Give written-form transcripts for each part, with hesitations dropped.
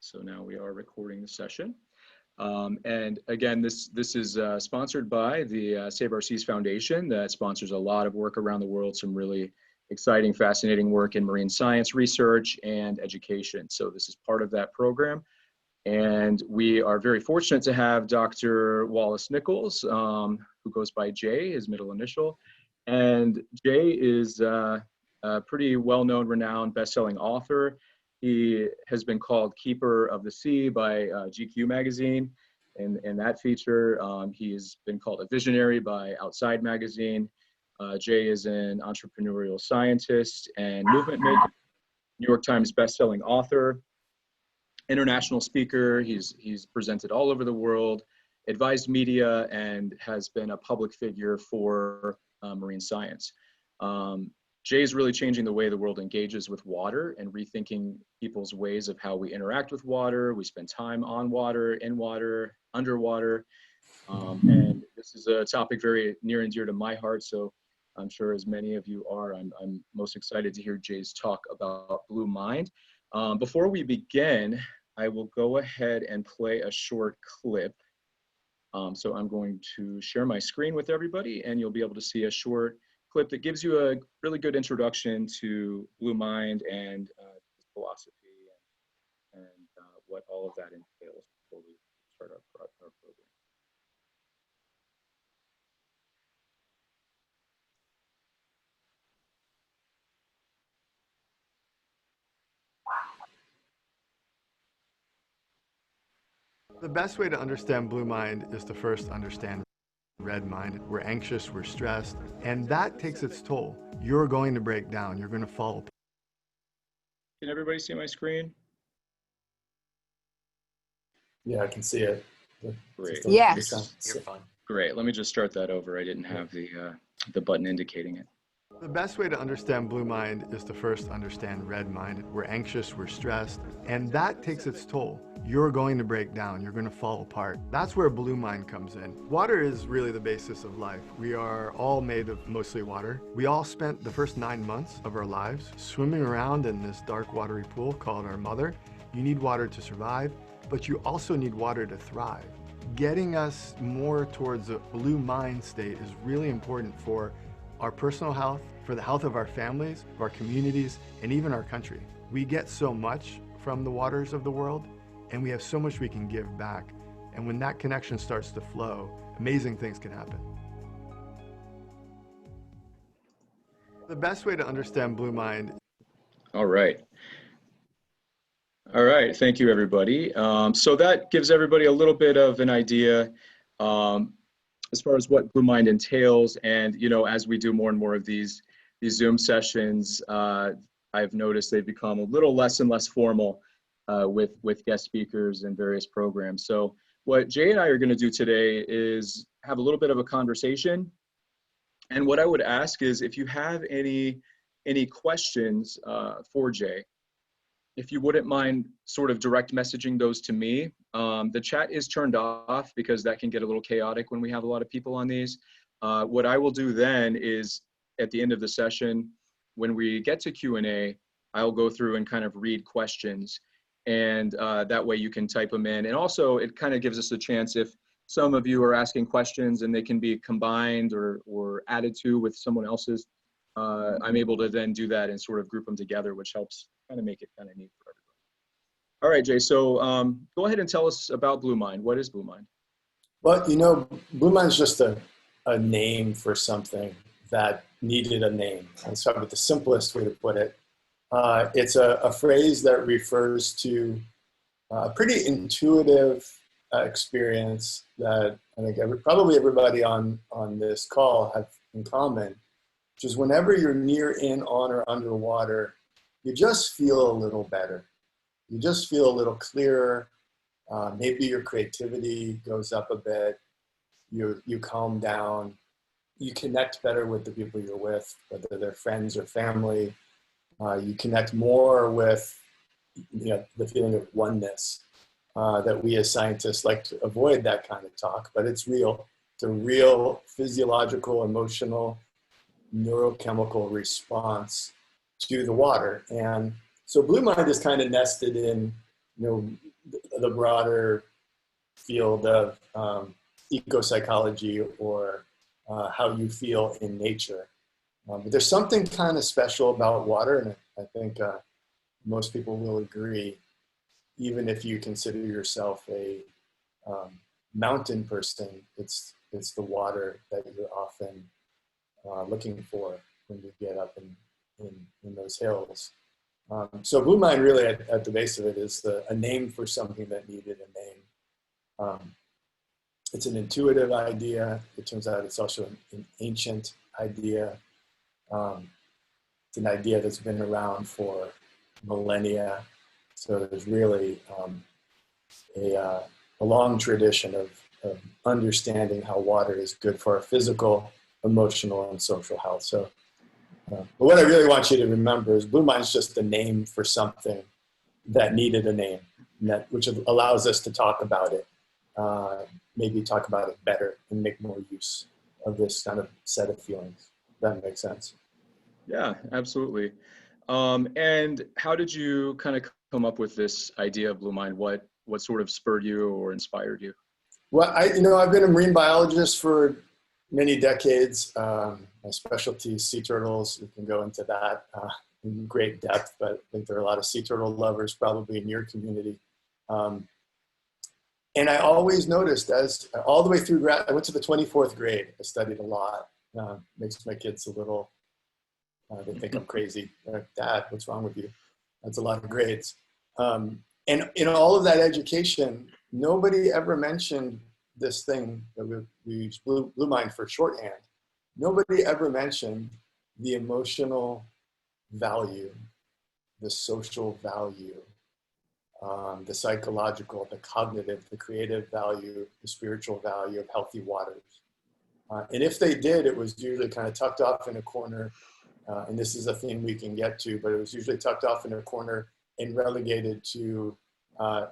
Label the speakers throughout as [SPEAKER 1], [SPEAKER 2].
[SPEAKER 1] So now we are recording the session. And again, this is sponsored by the Save Our Seas Foundation that sponsors a lot of work around the world, some really exciting, fascinating work in marine science research and education. So this is part of that program. And we are very fortunate to have Dr. Wallace Nichols, who goes by J, his middle initial. And J is a pretty well-known, renowned, best-selling author. He has been called Keeper of the Sea by GQ magazine. In that feature, he has been called a visionary by Outside magazine. Jay is an entrepreneurial scientist and movement maker, New York Times best-selling author, international speaker. He's presented all over the world, advised media, and has been a public figure for marine science. Jay is really changing the way the world engages with water and rethinking people's ways of how we interact with water. We spend time on water, in water, underwater. And this is a topic very near and dear to my heart. So I'm sure as many of you are, I'm most excited to hear Jay's talk about Blue Mind. Before we begin, I will go ahead and play a short clip. So I'm going to share my screen with everybody, and you'll be able to see a short clip that gives you a really good introduction to Blue Mind and philosophy and what all of that entails before we start our program.
[SPEAKER 2] The best way to understand Blue Mind is to first understand Red Mind. We're anxious, we're stressed, and that takes its toll. You're going to break down, you're going to fall apart.
[SPEAKER 1] Can everybody see my screen?
[SPEAKER 3] Yeah, I can see it.
[SPEAKER 1] Great.
[SPEAKER 4] Yes.
[SPEAKER 3] You're fine.
[SPEAKER 1] Great. Let me just start that over. I didn't have the button indicating it.
[SPEAKER 2] The best way to understand Blue Mind is to first understand Red Mind. We're anxious, we're stressed, and that takes its toll. You're going to break down, you're going to fall apart. That's where Blue Mind comes in. Water is really the basis of life. We are all made of mostly water. We all spent the first 9 months of our lives swimming around in this dark watery pool called our mother. You need water to survive, but you also need water to thrive. Getting us more towards a Blue Mind state is really important for our personal health, for the health of our families, of our communities, and even our country. We get so much from the waters of the world, and we have so much we can give back. And when that connection starts to flow, amazing things can happen. The best way to understand Blue Mind.
[SPEAKER 1] All right. All right, thank you, everybody. So that gives everybody a little bit of an idea as far as what Blue Mind entails. And, you know, as we do more and more of these Zoom sessions, I've noticed they've become a little less and less formal with guest speakers and various programs. So what Jay and I are going to do today is have a little bit of a conversation. And what I would ask is if you have any questions for Jay, if you wouldn't mind sort of direct messaging those to me. The chat is turned off because that can get a little chaotic when we have a lot of people on these. What I will do then is at the end of the session, when we get to Q&A, I'll go through and kind of read questions, and that way you can type them in. And also it kind of gives us a chance if some of you are asking questions and they can be combined or added to with someone else's, I'm able to then do that and sort of group them together, which helps kind of make it kind of neat for everybody. All right, Jay, so go ahead and tell us about Blue Mind. What is Blue Mind?
[SPEAKER 3] Well, you know, Blue Mind is just a name for something that needed a name. And so the simplest way to put it, it's a phrase that refers to a pretty intuitive experience that I think probably everybody on this call have in common, which is whenever you're near, in, on, or underwater, you just feel a little better. You just feel a little clearer. Maybe your creativity goes up a bit. You calm down. You connect better with the people you're with, whether they're friends or family. You connect more with, you know, the feeling of oneness that we as scientists like to avoid that kind of talk, but it's real. It's a real physiological, emotional, neurochemical response to the water. And so Blue Mind is kind of nested in the broader field of eco-psychology or how you feel in nature. But there's something kind of special about water, and I think most people will agree, even if you consider yourself a mountain person, it's the water that you're often looking for when you get up in those hills. So Blue Mind really at the base of it is a name for something that needed a name. It's an intuitive idea. It turns out it's also an ancient idea. It's an idea that's been around for millennia. So there's really a long tradition of understanding how water is good for our physical, emotional, and social health. So, but what I really want you to remember is Blue Mind's just a name for something that needed a name, which allows us to talk about it, maybe talk about it better and make more use of this kind of set of feelings. If that makes sense.
[SPEAKER 1] Yeah, absolutely. And how did you kind of come up with this idea of Blue Mind? What sort of spurred you or inspired you?
[SPEAKER 3] Well, I've been a marine biologist for many decades. My specialty is sea turtles. We can go into that in great depth, but I think there are a lot of sea turtle lovers probably in your community. And I always noticed all the way through I went to the 24th grade. I studied a lot. Makes my kids a little, they think I'm crazy. They're like, Dad, what's wrong with you? That's a lot of grades. And in all of that education, nobody ever mentioned this thing that we use Blue Mind for shorthand. Nobody ever mentioned the emotional value, the social value, the psychological, the cognitive, the creative value, the spiritual value of healthy waters. And if they did, it was usually kind of tucked off in a corner. And this is a theme we can get to, but it was usually tucked off in a corner and relegated to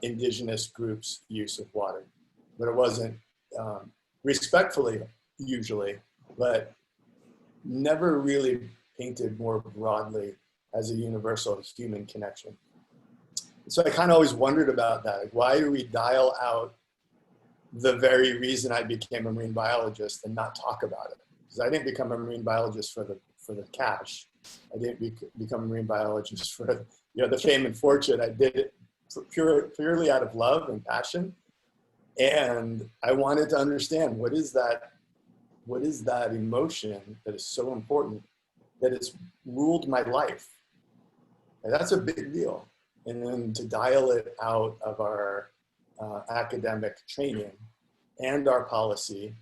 [SPEAKER 3] indigenous groups' use of water. But it wasn't respectfully, usually, but never really painted more broadly as a universal human connection. So I kind of always wondered about that. Like, why do we dial out the very reason I became a marine biologist and not talk about it? Because I didn't become a marine biologist for the cash. I didn't become a marine biologist for the fame and fortune. I did it purely out of love and passion. And I wanted to understand what is that emotion that is so important that it's ruled my life. And that's a big deal. And then to dial it out of our academic training and our policy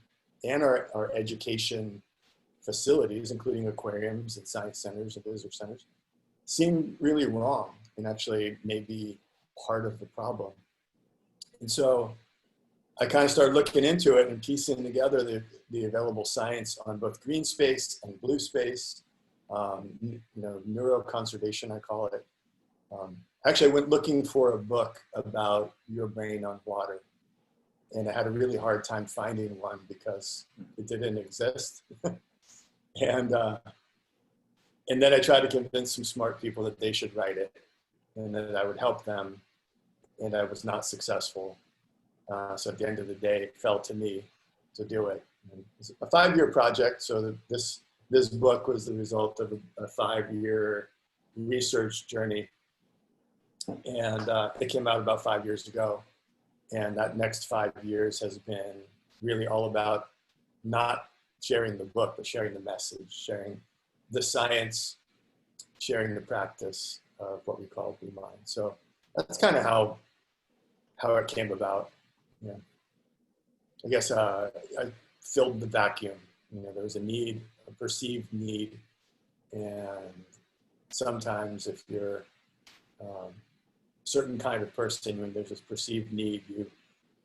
[SPEAKER 3] and our education facilities, including aquariums and science centers and visitor centers, seemed really wrong and actually maybe part of the problem. And so I kind of started looking into it and piecing together the available science on both green space and blue space, neuroconservation, I call it. Actually, I went looking for a book about your brain on water, and I had a really hard time finding one because it didn't exist. And then I tried to convince some smart people that they should write it and that I would help them, and I was not successful. So at the end of the day, it fell to me to do it. And it was a 5-year project, so this book was the result of a 5-year research journey. And it came out about 5 years ago. And that next 5 years has been really all about not sharing the book, but sharing the message, sharing the science, sharing the practice of what we call Blue Mind. So that's kind of how it came about. Yeah. I guess I filled the vacuum. There was a need, a perceived need. And sometimes if you're certain kind of person, when there's this perceived need,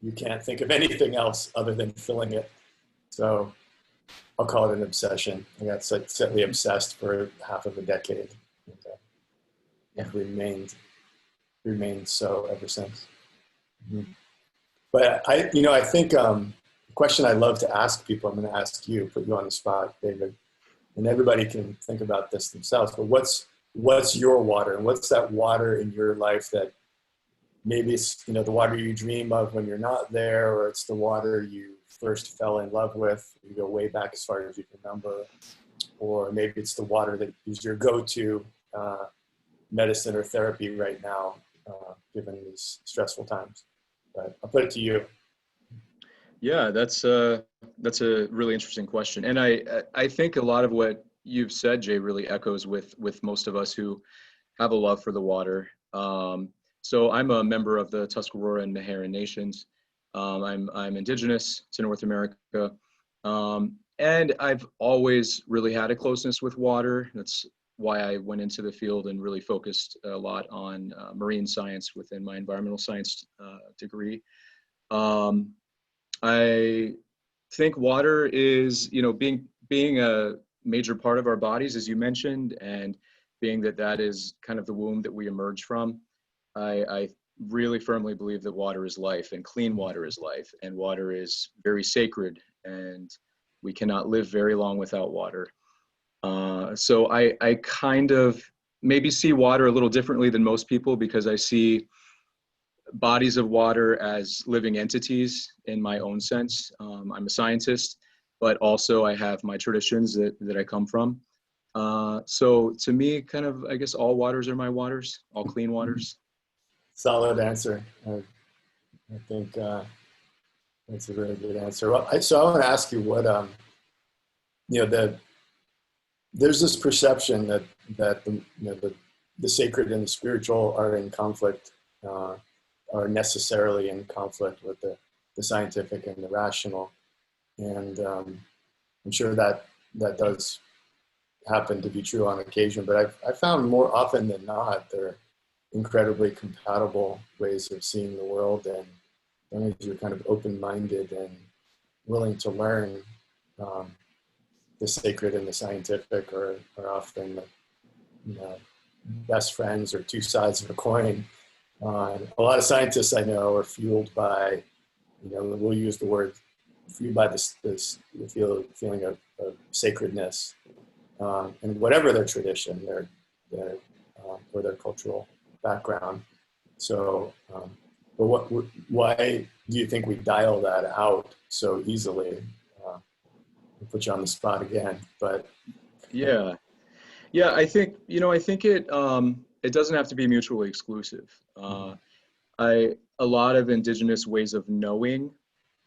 [SPEAKER 3] you can't think of anything else other than filling it. So I'll call it an obsession. I got certainly obsessed for half of a decade. And I've remained so ever since. Mm-hmm. But I think the question I love to ask people, I'm going to ask you, put you on the spot, David, and everybody can think about this themselves, but what's your water, and what's that water in your life that maybe it's, you know, the water you dream of when you're not there, or it's the water you first fell in love with. You go way back as far as you can remember. Or maybe it's the water that is your go-to medicine or therapy right now, given these stressful times. But I'll put it to you.
[SPEAKER 1] Yeah, that's a really interesting question, and I think a lot of what you've said, Jay, really echoes with most of us who have a love for the water. So I'm a member of the Tuscarora and Meherrin Nations. I'm indigenous to North America, and I've always really had a closeness with water. That's why I went into the field and really focused a lot on marine science within my environmental science degree. Um, I think water is, you know, being a major part of our bodies, as you mentioned, and being that that is kind of the womb that we emerge from. I really firmly believe that water is life, and clean water is life, and water is very sacred, and we cannot live very long without water. So I kind of maybe see water a little differently than most people, because I see bodies of water as living entities in my own sense. I'm a scientist, but also I have my traditions that I come from. So to me, kind of, I guess all waters are my waters, all clean waters.
[SPEAKER 3] Solid answer. I think that's a really good answer. Well, so I want to ask you what, you know, there's this perception that the, you know, the sacred and the spiritual are in conflict, are necessarily in conflict with the scientific and the rational. And I'm sure that does happen to be true on occasion, but I found more often than not, they're incredibly compatible ways of seeing the world. And as long as you're kind of open-minded and willing to learn, the sacred and the scientific are often the, you know, best friends or two sides of a coin. A lot of scientists I know are fueled by, you know, we'll use the word, fueled by this feeling of sacredness, and whatever their tradition, their or their cultural background. So, but why do you think we dial that out so easily? I'll put you on the spot again, but
[SPEAKER 1] Yeah. Yeah, I think, you know, I think it doesn't have to be mutually exclusive. A lot of indigenous ways of knowing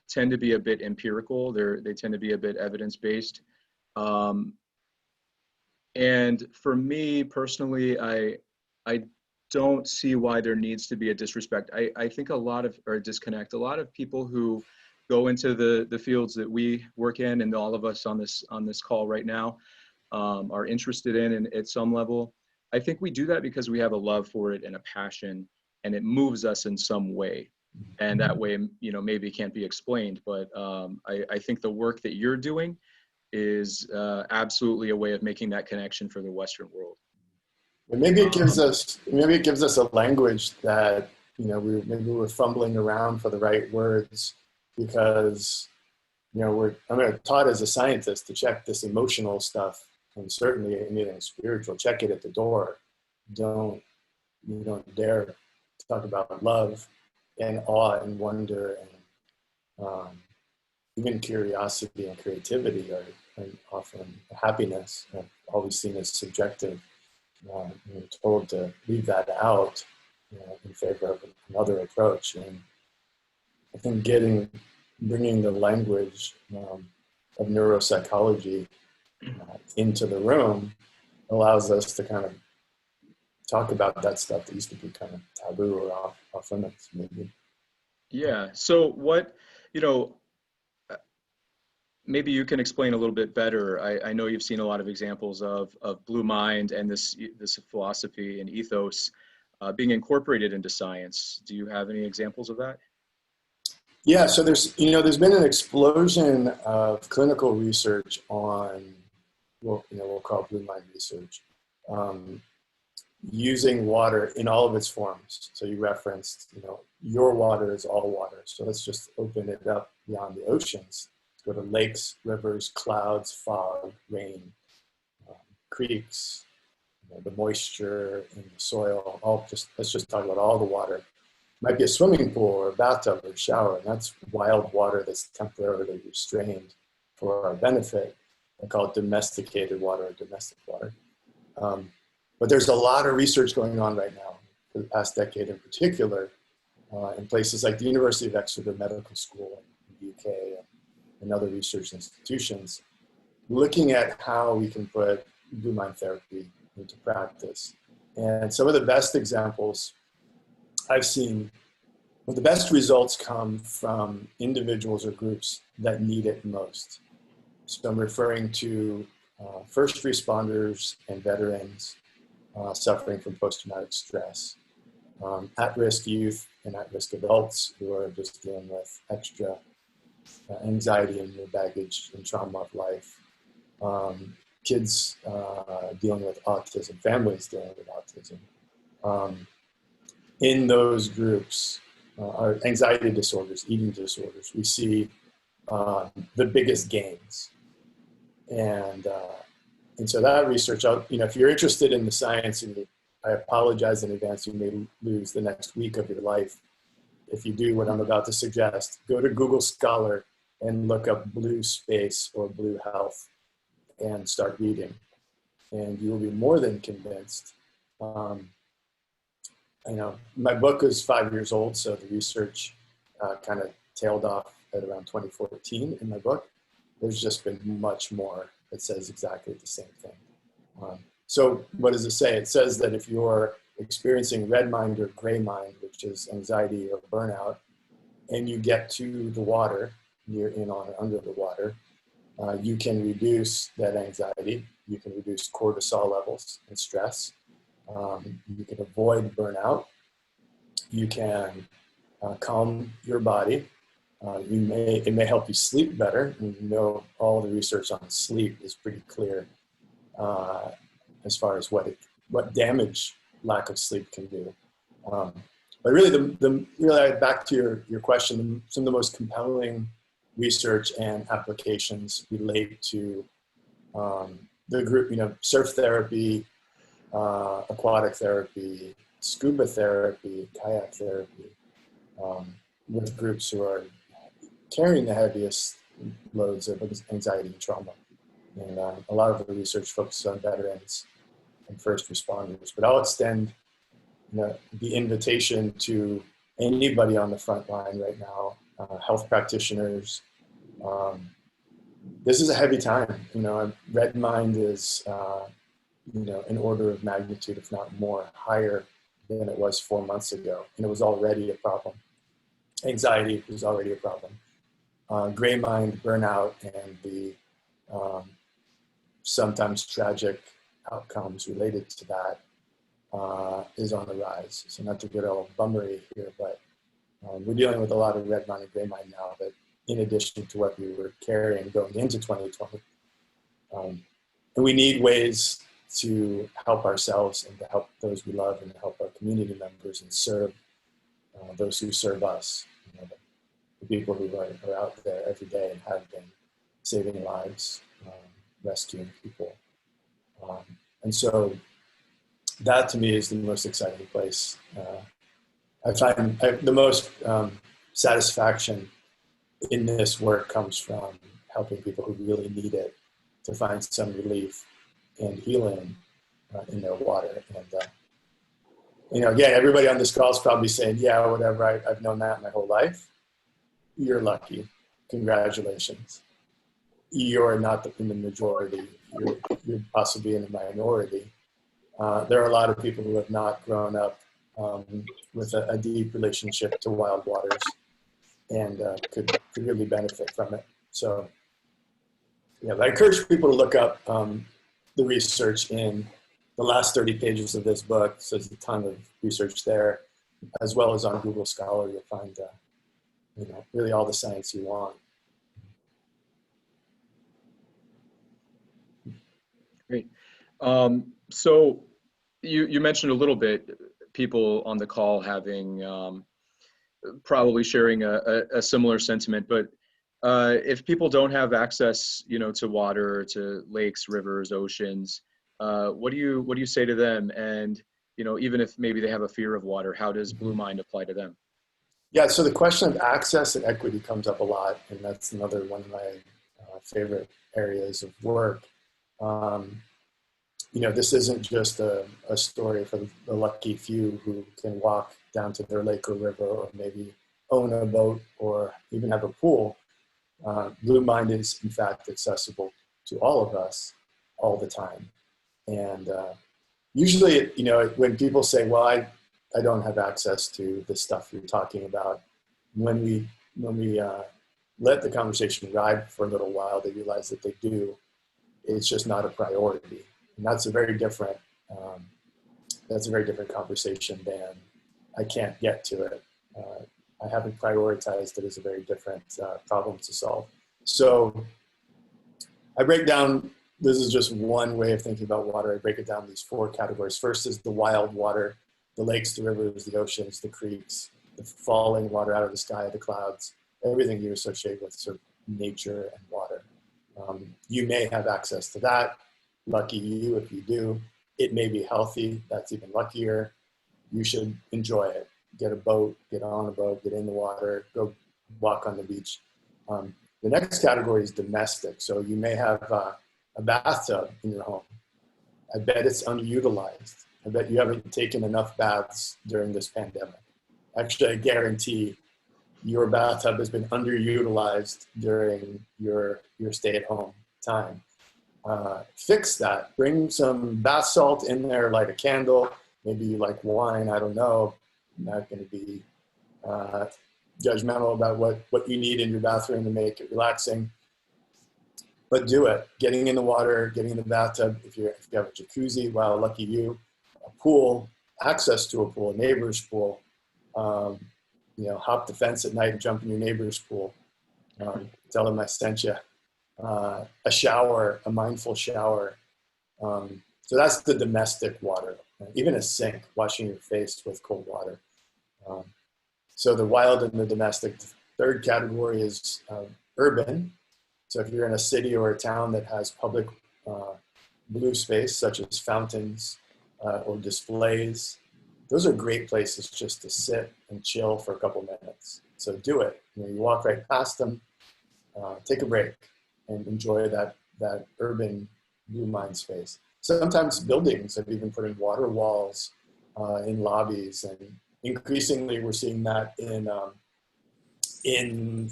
[SPEAKER 1] tend to be a bit empirical. They tend to be a bit evidence-based. Um, and for me personally, I don't see why there needs to be a disrespect. I think a lot of, or a disconnect, a lot of people who go into the fields that we work in, and all of us on this call right now, are interested in, and at some level, I think we do that because we have a love for it and a passion, and it moves us in some way. And that way, you know, maybe it can't be explained, but I think the work that you're doing is absolutely a way of making that connection for the Western world.
[SPEAKER 3] maybe it gives us a language that, you know, maybe we're fumbling around for the right words, because, you know, I'm taught as a scientist to check this emotional stuff, and certainly anything spiritual, check it at the door. You don't dare talk about love and awe and wonder and even curiosity and creativity are often happiness. I've always seen as subjective. You're told to leave that out, in favor of another approach. And I think bringing the language of neuropsychology into the room allows us to kind of talk about that stuff that used to be kind of taboo or off limits, maybe.
[SPEAKER 1] Yeah. So what, you know, maybe you can explain a little bit better. I know you've seen a lot of examples of Blue Mind and this philosophy and ethos being incorporated into science. Do you have any examples of that?
[SPEAKER 3] Yeah, so there's been an explosion of clinical research on, well, we'll call Blue Mind research, using water in all of its forms. So you referenced, your water is all water. So let's just open it up beyond the oceans. Go to lakes, rivers, clouds, fog, rain, creeks, the moisture in the soil. Let's just talk about all the water. might be a swimming pool or a bathtub or a shower, and that's wild water that's temporarily restrained for our benefit. I call it domesticated water or domestic water. But there's a lot of research going on right now, for the past decade in particular, in places like the University of Exeter Medical School in the UK and other research institutions, looking at how we can put blue mind therapy into practice. And some of the best examples I've seen, well, the best results come from individuals or groups that need it most. So I'm referring to first responders and veterans suffering from post-traumatic stress, at-risk youth and at-risk adults who are just dealing with extra anxiety and baggage and trauma of life, kids dealing with autism, families dealing with autism. In those groups, are anxiety disorders, eating disorders, we see the biggest gains. And so that research, if you're interested in the science, and I apologize in advance, you may lose the next week of your life. If you do what I'm about to suggest, go to Google Scholar and look up blue space or blue health and start reading. And you will be more than convinced. My book is 5 years old, so the research kind of tailed off at around 2014 in my book. There's just been much more that says exactly the same thing. So what does it say? It says that if you're experiencing red mind or gray mind, which is anxiety or burnout, and you get to the water, you're in on or under the water, you can reduce that anxiety. You can reduce cortisol levels and stress. You can avoid burnout. You can calm your body. It may help you sleep better. And all the research on sleep is pretty clear as far as what damage lack of sleep can do. But really, back to your question, some of the most compelling research and applications relate to the group, surf therapy, aquatic therapy, scuba therapy, kayak therapy, with groups who are carrying the heaviest loads of anxiety and trauma. And a lot of the research focuses on veterans and first responders. But I'll extend the invitation to anybody on the front line right now, health practitioners. This is a heavy time. Red mind is an order of magnitude, if not more, higher than it was 4 months ago. And it was already a problem. Anxiety was already a problem. Gray mind, burnout, and the sometimes tragic outcomes related to that is on the rise. So not to get all bummery here, but we're dealing with a lot of red mind and gray mind now, that in addition to what we were carrying going into 2020. And we need ways to help ourselves and to help those we love and to help our community members and serve those who serve us, the people who are out there every day and have been saving lives, rescuing people. And so that to me is the most exciting place. I find the most satisfaction in this work comes from helping people who really need it to find some relief and healing in their water. And again, everybody on this call is probably saying, yeah, whatever, I've known that my whole life. You're lucky. Congratulations. You're not in the majority. You're possibly in the minority. There are a lot of people who have not grown up with a deep relationship to wild waters and could really benefit from it. So I encourage people to look up the research in the last 30 pages of this book. So there's a ton of research there, as well as on Google Scholar. You'll find really all the science you want.
[SPEAKER 1] Great. So you mentioned a little bit people on the call having probably sharing a similar sentiment, but if people don't have access, to water, to lakes, rivers, oceans, what do you say to them? And even if maybe they have a fear of water, how does Blue Mind apply to them?
[SPEAKER 3] Yeah, so the question of access and equity comes up a lot, and that's another one of my favorite areas of work. Um, this isn't just a story for the lucky few who can walk down to their lake or river, or maybe own a boat or even have a pool. Blue Mind is, in fact, accessible to all of us all the time. And usually, when people say, well, I don't have access to the stuff you're talking about, when we let the conversation ride for a little while, they realize that they do. It's just not a priority, and that's a very different conversation than I can't get to it. I haven't prioritized it as a very different problem to solve. So I break down. This is just one way of thinking about water. I break it down in these 4 categories. First is the wild water, the lakes, the rivers, the oceans, the creeks, the falling water out of the sky, the clouds, everything you associate with sort of nature and water. You may have access to that. Lucky you if you do. It may be healthy. That's even luckier. You should enjoy it. Get a boat, get on a boat, get in the water, go walk on the beach. The next category is domestic. So you may have a bathtub in your home. I bet it's underutilized. I bet you haven't taken enough baths during this pandemic. Actually, I guarantee your bathtub has been underutilized during your stay-at-home time. Fix that. Bring some bath salt in there, light a candle. Maybe you like wine, I don't know. I'm not going to be judgmental about what you need in your bathroom to make it relaxing. But do it. Getting in the water, getting in the bathtub. If you have a jacuzzi, wow, lucky you. A pool, access to a pool, a neighbor's pool. Hop the fence at night and jump in your neighbor's pool. Tell them I sent you. A shower, a mindful shower. So that's the domestic water. Even a sink, washing your face with cold water. So the wild and the domestic. The third category is urban. So if you're in a city or a town that has public blue space, such as fountains or displays, those are great places just to sit and chill for a couple minutes. So do it. You walk right past them, take a break, and enjoy that urban blue mind space. Sometimes buildings have even put in water walls in lobbies, and increasingly we're seeing that in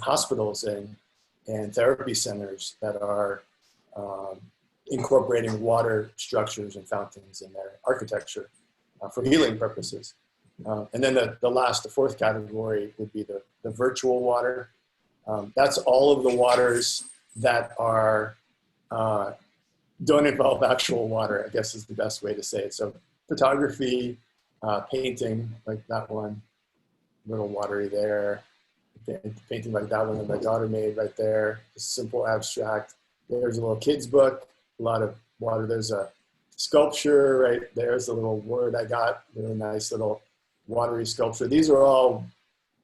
[SPEAKER 3] hospitals and therapy centers that are incorporating water structures and fountains in their architecture for healing purposes. And then the fourth category would be the virtual water. That's all of the waters that are don't involve actual water, I guess is the best way to say it. So photography, painting, like that one, a little watery there. Painting like that one that my daughter made right there, just simple abstract. There's a little kid's book, a lot of water. There's a sculpture right there's a little word I got, really nice little watery sculpture. These are all,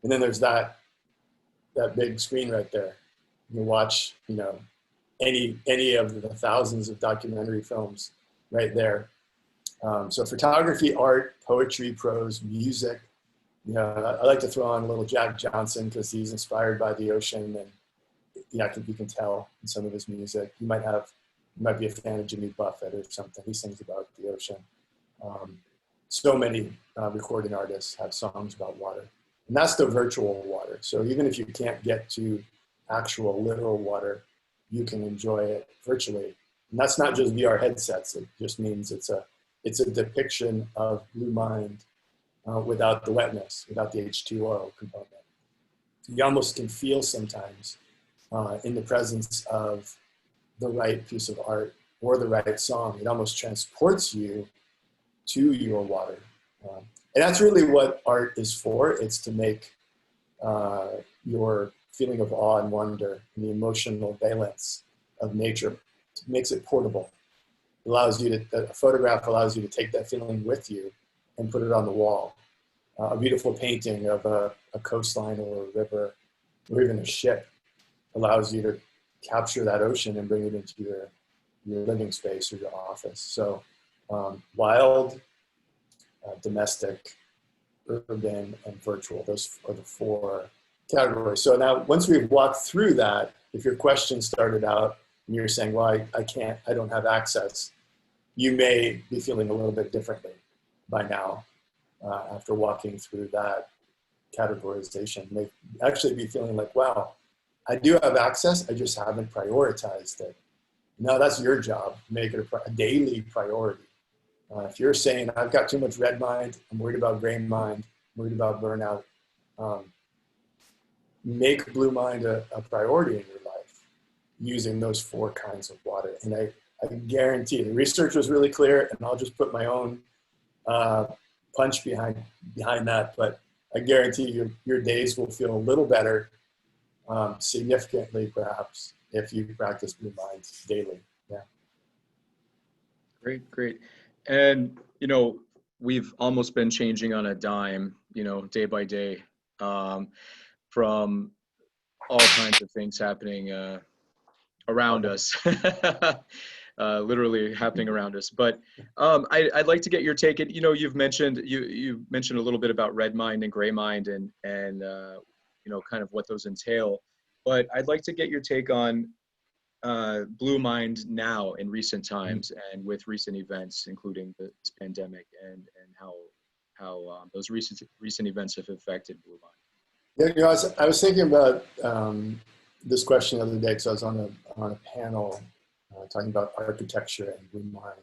[SPEAKER 3] and then there's that big screen right there. You can watch, any of the thousands of documentary films right there. So photography, art, poetry, prose, music. I like to throw on a little Jack Johnson because he's inspired by the ocean, and you can tell in some of his music. You might be a fan of Jimmy Buffett or something. He sings about the ocean. So many recording artists have songs about water, and that's the virtual water. So even if you can't get to actual literal water, you can enjoy it virtually. And that's not just VR headsets. It just means it's a depiction of blue mind without the wetness, without the H2O component. You almost can feel sometimes in the presence of the right piece of art or the right song. It almost transports you to your water. And that's really what art is for. It's to make your feeling of awe and wonder and the emotional valence of nature. It makes it portable. It allows you to, a photograph allows you to take that feeling with you and put it on the wall. A beautiful painting of a coastline or a river or even a ship allows you to capture that ocean and bring it into your living space or your office. So wild, domestic, urban, and virtual. Those are the 4 categories. So now once we've walked through that, if your question started out and you're saying, well, I don't have access, you may be feeling a little bit differently by now after walking through that categorization. You may actually be feeling like, wow, I do have access, I just haven't prioritized it. No, that's your job. Make it a daily priority. If you're saying, I've got too much red mind, I'm worried about gray mind, I'm worried about burnout, make blue mind a priority in your life using those 4 kinds of water. And I guarantee, the research was really clear, and I'll just put my own punch behind that, but I guarantee your days will feel a little better, significantly perhaps, if you practice blue mind daily. Yeah.
[SPEAKER 1] Great, great. And, you know, we've almost been changing on a dime, you know, day by day, from all kinds of things happening around us, literally happening around us. But I'd like to get your take. You know, you mentioned a little bit about red mind and gray mind, and you know, kind of what those entail. But I'd like to get your take on blue mind now in recent times and with recent events, including this pandemic, and how those recent events have affected blue mind.
[SPEAKER 3] Yeah, you know, I was thinking about this question the other day because I was on a panel talking about architecture and blue mind.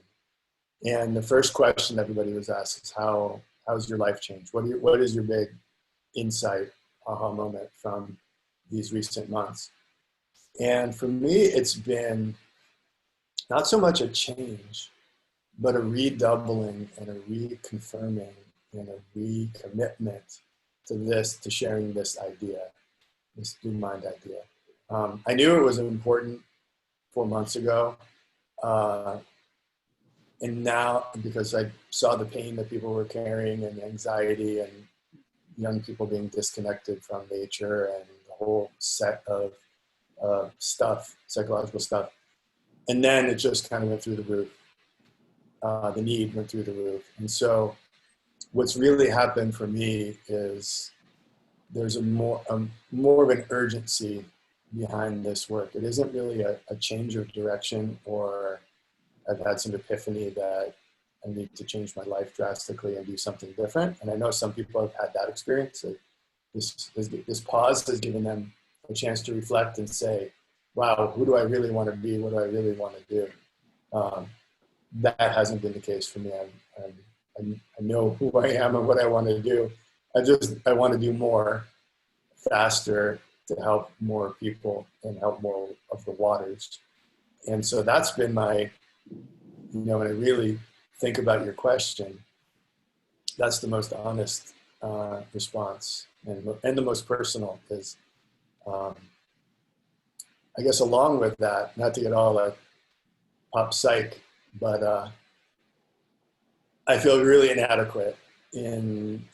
[SPEAKER 3] And the first question everybody was asked is, how's your life changed? What is your big insight, aha moment from these recent months? And for me, it's been not so much a change, but a redoubling and a reconfirming and a recommitment to sharing this idea, this blue mind idea. I knew it was important 4 months ago. And now, because I saw the pain that people were carrying and anxiety and young people being disconnected from nature and the whole set of stuff, psychological stuff. And then it just kind of went through the roof. The need went through the roof. And so what's really happened for me is there's more of an urgency behind this work. It isn't really a change of direction, or I've had some epiphany that I need to change my life drastically and do something different. And I know some people have had that experience. This pause has given them a chance to reflect and say, wow, who do I really want to be? What do I really want to do? That hasn't been the case for me. I know who I am and what I want to do. I want to do more faster to help more people and help more of the waters. And so that's been my, when I really think about your question, that's the most honest response and the most personal is, I guess along with that, not to get all like pop psych, but I feel really inadequate and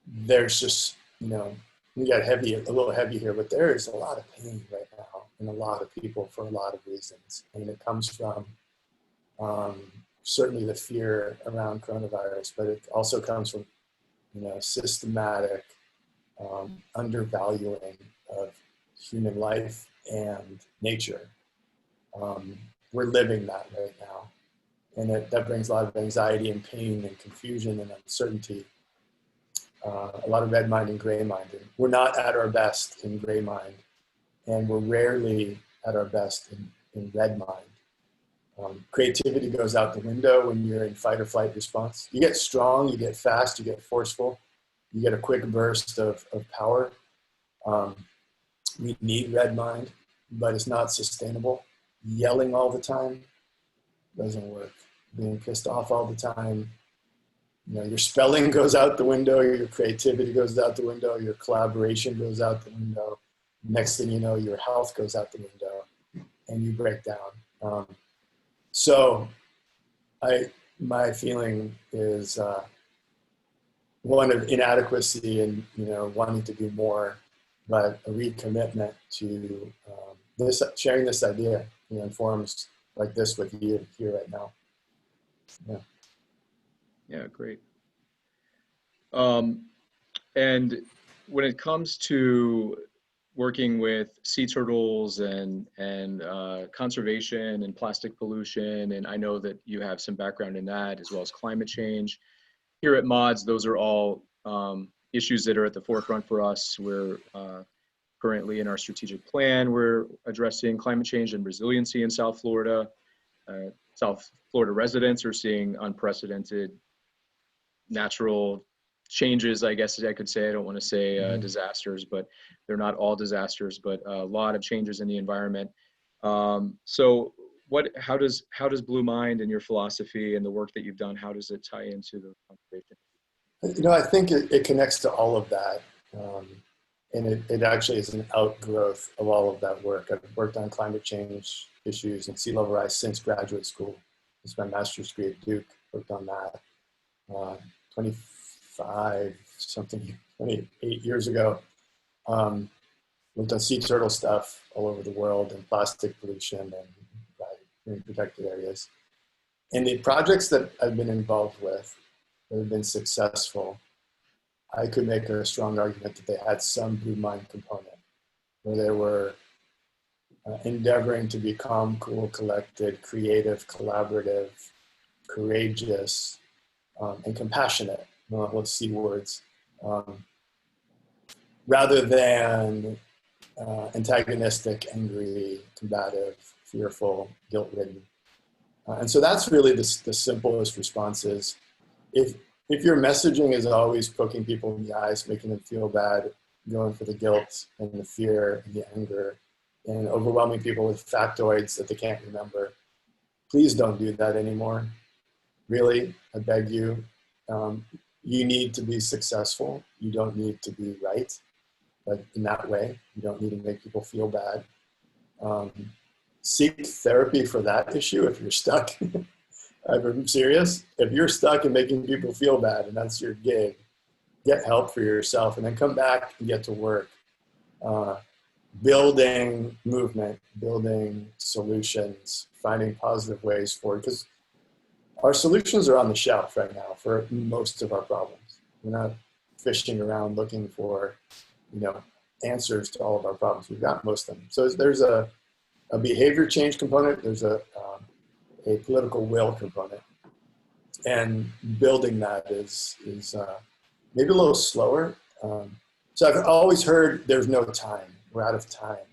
[SPEAKER 3] there's just, we got a little heavy here, but there is a lot of pain right now in a lot of people for a lot of reasons. And it comes from certainly the fear around coronavirus, but it also comes from, systematic undervaluing of human life and nature. We're living that right now. And that brings a lot of anxiety and pain and confusion and uncertainty. A lot of red mind and gray mind. And we're not at our best in gray mind, and we're rarely at our best in red mind. Creativity goes out the window when you're in fight or flight response. You get strong, you get fast, you get forceful, you get a quick burst of power. We need red mind, but it's not sustainable. Yelling all the time doesn't work. Being pissed off all the time, your spelling goes out the window, your creativity goes out the window, your collaboration goes out the window. Next thing you know, your health goes out the window and you break down. So my feeling is one of inadequacy and, wanting to do more, but a recommitment to sharing this idea, in forums like this with you here right now. Yeah.
[SPEAKER 1] Yeah, great. And when it comes to working with sea turtles and conservation and plastic pollution, and I know that you have some background in that as well as climate change. Here at Mods, those are all issues that are at the forefront for us. We're currently in our strategic plan, we're addressing climate change and resiliency in South Florida. South Florida residents are seeing unprecedented natural changes, I guess I could say. I don't want to say disasters, but they're not all disasters, but a lot of changes in the environment. So how does Blue Mind and your philosophy and the work that you've done, how does it tie into the conversation?
[SPEAKER 3] You know, I think it connects to all of that. And it actually is an outgrowth of all of that work. I've worked on climate change issues and sea level rise since graduate school. It's my master's degree at Duke, worked on that 28 years ago. Worked on sea turtle stuff all over the world and plastic pollution and in protected areas. And the projects that I've been involved with that have been successful, I could make a strong argument that they had some Blue Mind component, where they were endeavoring to be calm, cool, collected, creative, collaborative, courageous, and compassionate, those C words, rather than antagonistic, angry, combative, fearful, guilt-ridden. And so that's really the simplest response is, if your messaging is always poking people in the eyes, making them feel bad, going for the guilt and the fear and the anger, and overwhelming people with factoids that they can't remember, please don't do that anymore. Really, I beg you. You need to be successful. You don't need to be right, but in that way, you don't need to make people feel bad. Seek therapy for that issue if you're stuck. I'm serious. If you're stuck in making people feel bad and that's your gig, get help for yourself and then come back and get to work. Building movement, building solutions, finding positive ways forward. Because our solutions are on the shelf right now for most of our problems. We're not fishing around looking for, answers to all of our problems. We've got most of them. So there's a behavior change component. There's a political will component, and building that is maybe a little slower. So I've always heard there's no time. We're out of time.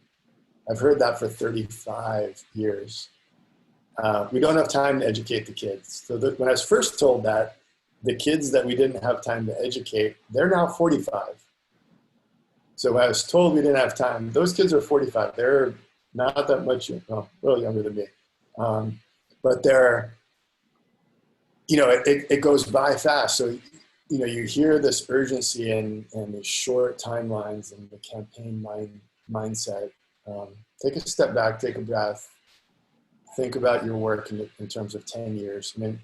[SPEAKER 3] I've heard that for 35 years. We don't have time to educate the kids. So when I was first told that, the kids that we didn't have time to educate, they're now 45. So when I was told we didn't have time, those kids are 45. They're not that much, well, a little younger than me. But they're, it goes by fast. So, you hear this urgency and the short timelines and the campaign mindset. Take a step back, take a breath, think about your work in terms of 10 years. I mean,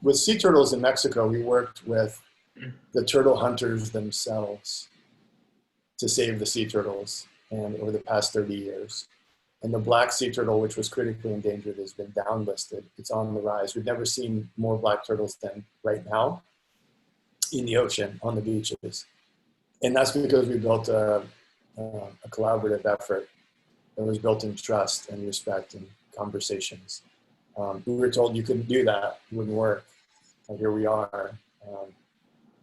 [SPEAKER 3] with sea turtles in Mexico, we worked with the turtle hunters themselves to save the sea turtles, and over the past 30 years. And the black sea turtle, which was critically endangered, has been downlisted. It's on the rise. We've never seen more black turtles than right now in the ocean, on the beaches. And that's because we built a collaborative effort that was built in trust and respect and conversations. We were told you couldn't do that, it wouldn't work. And here we are.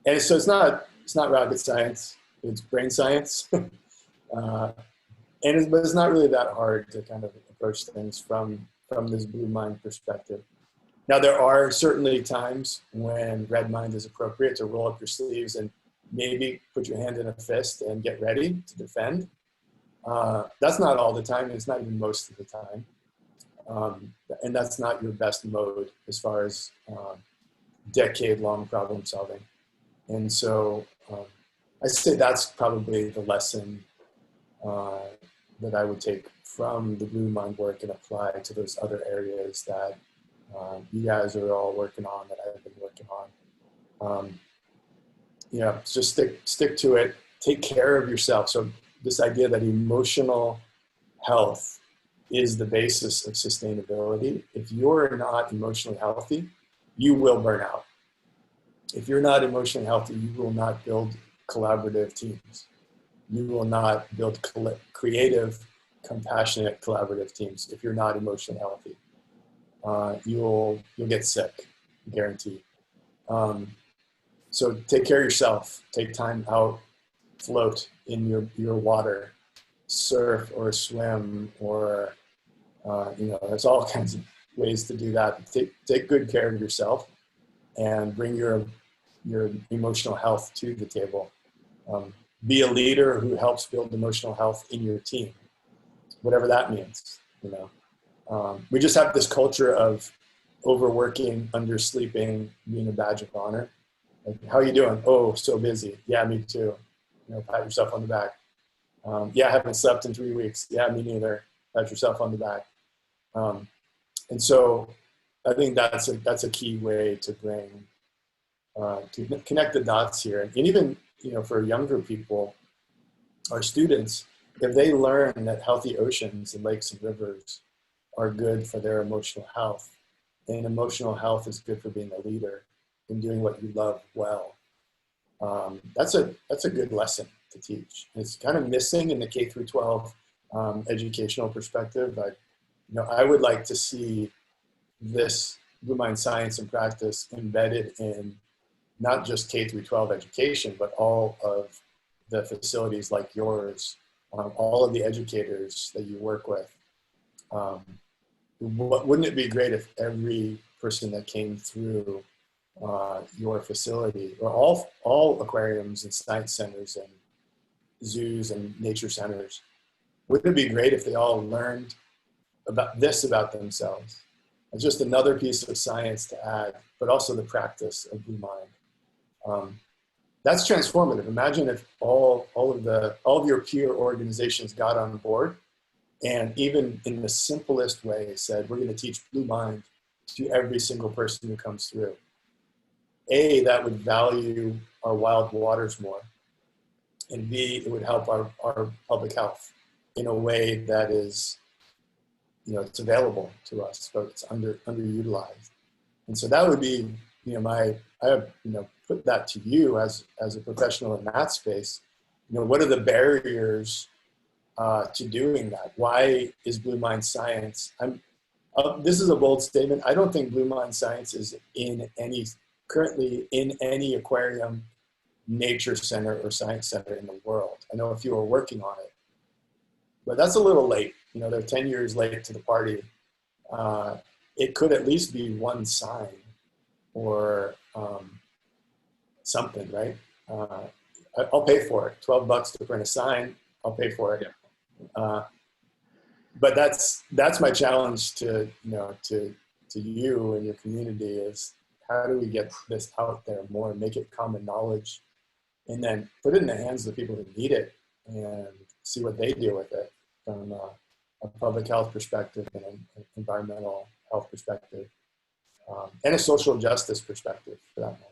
[SPEAKER 3] And so it's not rocket science, it's brain science. But it's not really that hard to kind of approach things from this Blue Mind perspective. Now, there are certainly times when Red Mind is appropriate to roll up your sleeves and maybe put your hand in a fist and get ready to defend. That's not all the time. It's not even most of the time. And that's not your best mode as far as decade-long problem solving. And so I say that's probably the lesson that I would take from the Blue Mind work and apply to those other areas that you guys are all working on, that I've been working on. Just stick to it. Take care of yourself. So this idea that emotional health is the basis of sustainability. If you're not emotionally healthy, you will burn out. If you're not emotionally healthy, you will not build collaborative teams. You will not build creative, compassionate, collaborative teams if you're not emotionally healthy. You'll get sick, guaranteed. So take care of yourself. Take time out, float in your water, surf or swim, or there's all kinds of ways to do that. Take good care of yourself and bring your emotional health to the table. Be a leader who helps build emotional health in your team, whatever that means. We just have this culture of overworking, undersleeping, being a badge of honor. Like, how are you doing? Oh, so busy. Yeah, me too. Pat yourself on the back. Yeah, I haven't slept in 3 weeks. Yeah, me neither. Pat yourself on the back. And so I think that's a key way to bring, to connect the dots here. And even, for younger people, our students, if they learn that healthy oceans and lakes and rivers are good for their emotional health, and emotional health is good for being a leader and doing what you love well, that's a good lesson to teach. It's kind of missing in the K through 12 educational perspective. I would like to see this Blue Mind Science and Practice embedded in not just K through 12 education, but all of the facilities like yours, all of the educators that you work with. Wouldn't it be great if every person that came through your facility, or all aquariums and science centers and zoos and nature centers, wouldn't it be great if they all learned about themselves? It's just another piece of science to add, but also the practice of Blue Mind. That's transformative. Imagine if all of your peer organizations got on board, and even in the simplest way said, we're going to teach Blue Mind to every single person who comes through. That would value our wild waters more. And B, it would help our public health in a way that is, it's available to us, but it's underutilized. And so that would be, I have, put that to you as a professional in that space. What are the barriers to doing that? Why is Blue Mind Science? This is a bold statement. I don't think Blue Mind Science is currently in any aquarium, nature center, or science center in the world. I know a few are working on it, but that's a little late. They're 10 years late to the party. It could at least be one sign or something, right? I'll pay for it. $12 to print a sign. I'll pay for it. Yeah. But that's my challenge to you and your community is, how do we get this out there more and make it common knowledge, and then put it in the hands of the people who need it and see what they do with it from a public health perspective and an environmental health perspective, and a social justice perspective for that matter.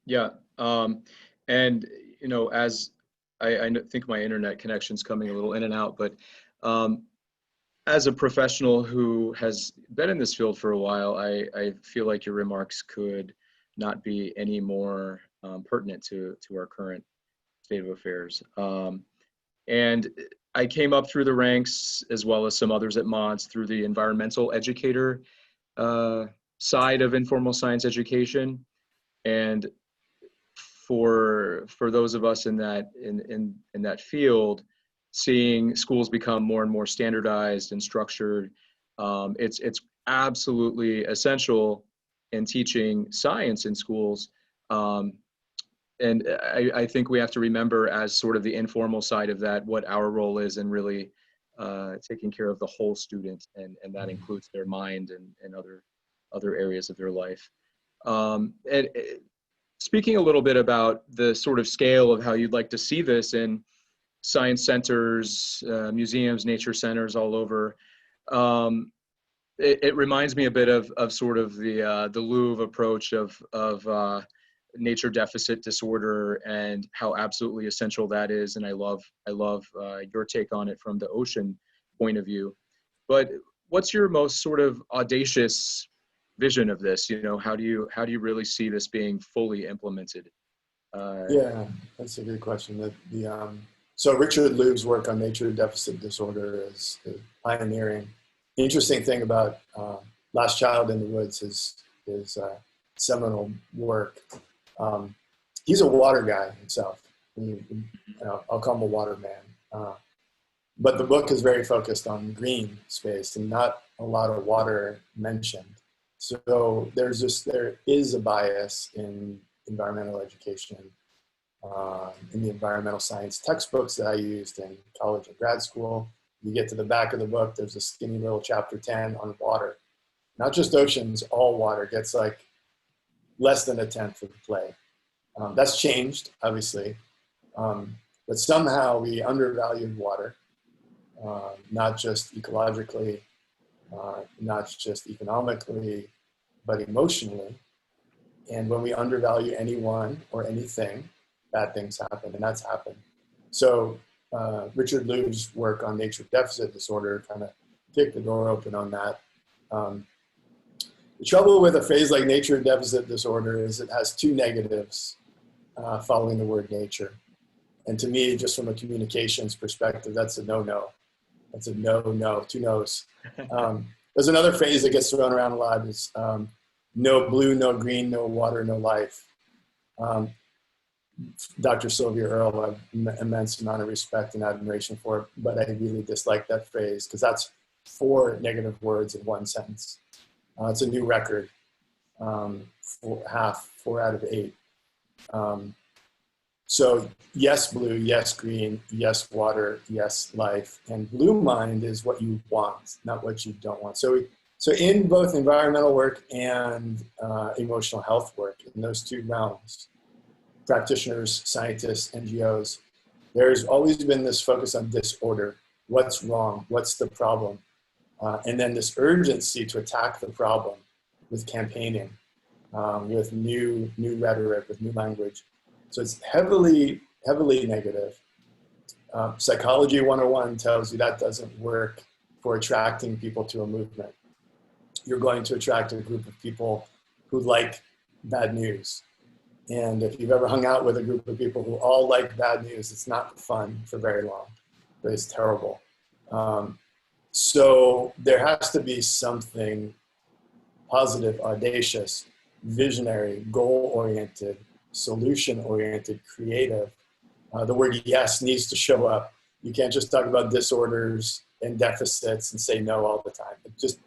[SPEAKER 1] Yeah. And as I think my internet connection's coming a little in and out, but as a professional who has been in this field for a while, I feel like your remarks could not be any more pertinent to our current state of affairs. And I came up through the ranks, as well as some others at Mods, through the environmental educator side of informal science education. And for those of us in that field, seeing schools become more and more standardized and structured, it's absolutely essential in teaching science in schools. And I think we have to remember, as sort of the informal side of that, what our role is in really taking care of the whole student, and that includes their mind and other areas of their life. And speaking a little bit about the sort of scale of how you'd like to see this in science centers, museums, nature centers all over, it reminds me a bit of sort of the Louvre approach of nature deficit disorder, and how absolutely essential that is. And I love your take on it from the ocean point of view. But what's your most sort of audacious vision of this? You know, how do you really see this being fully implemented?
[SPEAKER 3] Yeah, that's a good question. So Richard Lou's work on nature deficit disorder is pioneering. The interesting thing about Last Child in the Woods is seminal work. He's a water guy himself. I'll call him a water man. But the book is very focused on green space and not a lot of water mentioned. So there is a bias in environmental education, in the environmental science textbooks that I used in college and grad school. You get to the back of the book, there's a skinny little chapter 10 on water. Not just oceans, all water gets like less than a tenth of the play. That's changed, obviously. But somehow we undervalued water, not just ecologically, not just economically, but emotionally. And when we undervalue anyone or anything, bad things happen, and that's happened. So Richard Lou's work on nature deficit disorder kind of kicked the door open on that. The trouble with a phrase like nature deficit disorder is it has two negatives following the word nature. And to me, just from a communications perspective, that's a no-no. That's a no-no, two no's. There's another phrase that gets thrown around a lot. It's no blue, no green, no water, no life. Dr. Sylvia Earle, I have an immense amount of respect and admiration for, but I really dislike that phrase because that's 4 negative words in one sentence. It's a new record, 4 out of 8. So yes, blue, yes, green, yes, water, yes, life. And blue mind is what you want, not what you don't want. So in both environmental work and emotional health work, in those two realms, practitioners, scientists, NGOs, there's always been this focus on disorder. What's wrong? What's the problem? And then this urgency to attack the problem with campaigning, with new rhetoric, with new language. So it's heavily negative. Psychology 101 tells you that doesn't work for attracting people to a movement. You're going to attract a group of people who like bad news. And if you've ever hung out with a group of people who all like bad news, it's not fun for very long, but it's terrible. So there has to be something positive, audacious, visionary, goal-oriented, solution-oriented, creative. The word yes needs to show up. You can't just talk about disorders and deficits and say no all the time. Just,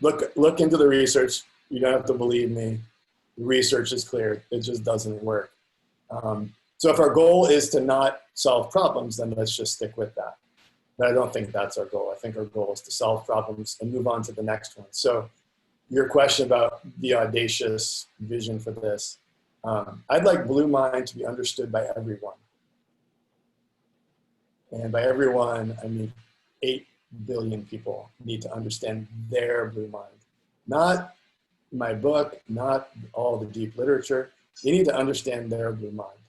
[SPEAKER 3] look into the research. You don't have to believe me. The research is clear. It just doesn't work. So if our goal is to not solve problems, then let's just stick with that. But I don't think that's our goal. I think our goal is to solve problems and move on to the next one. So your question about the audacious vision for this, I'd like Blue Mind to be understood by everyone. And by everyone, I mean 8 billion people need to understand their Blue Mind. Not my book, not all the deep literature. They need to understand their Blue Mind.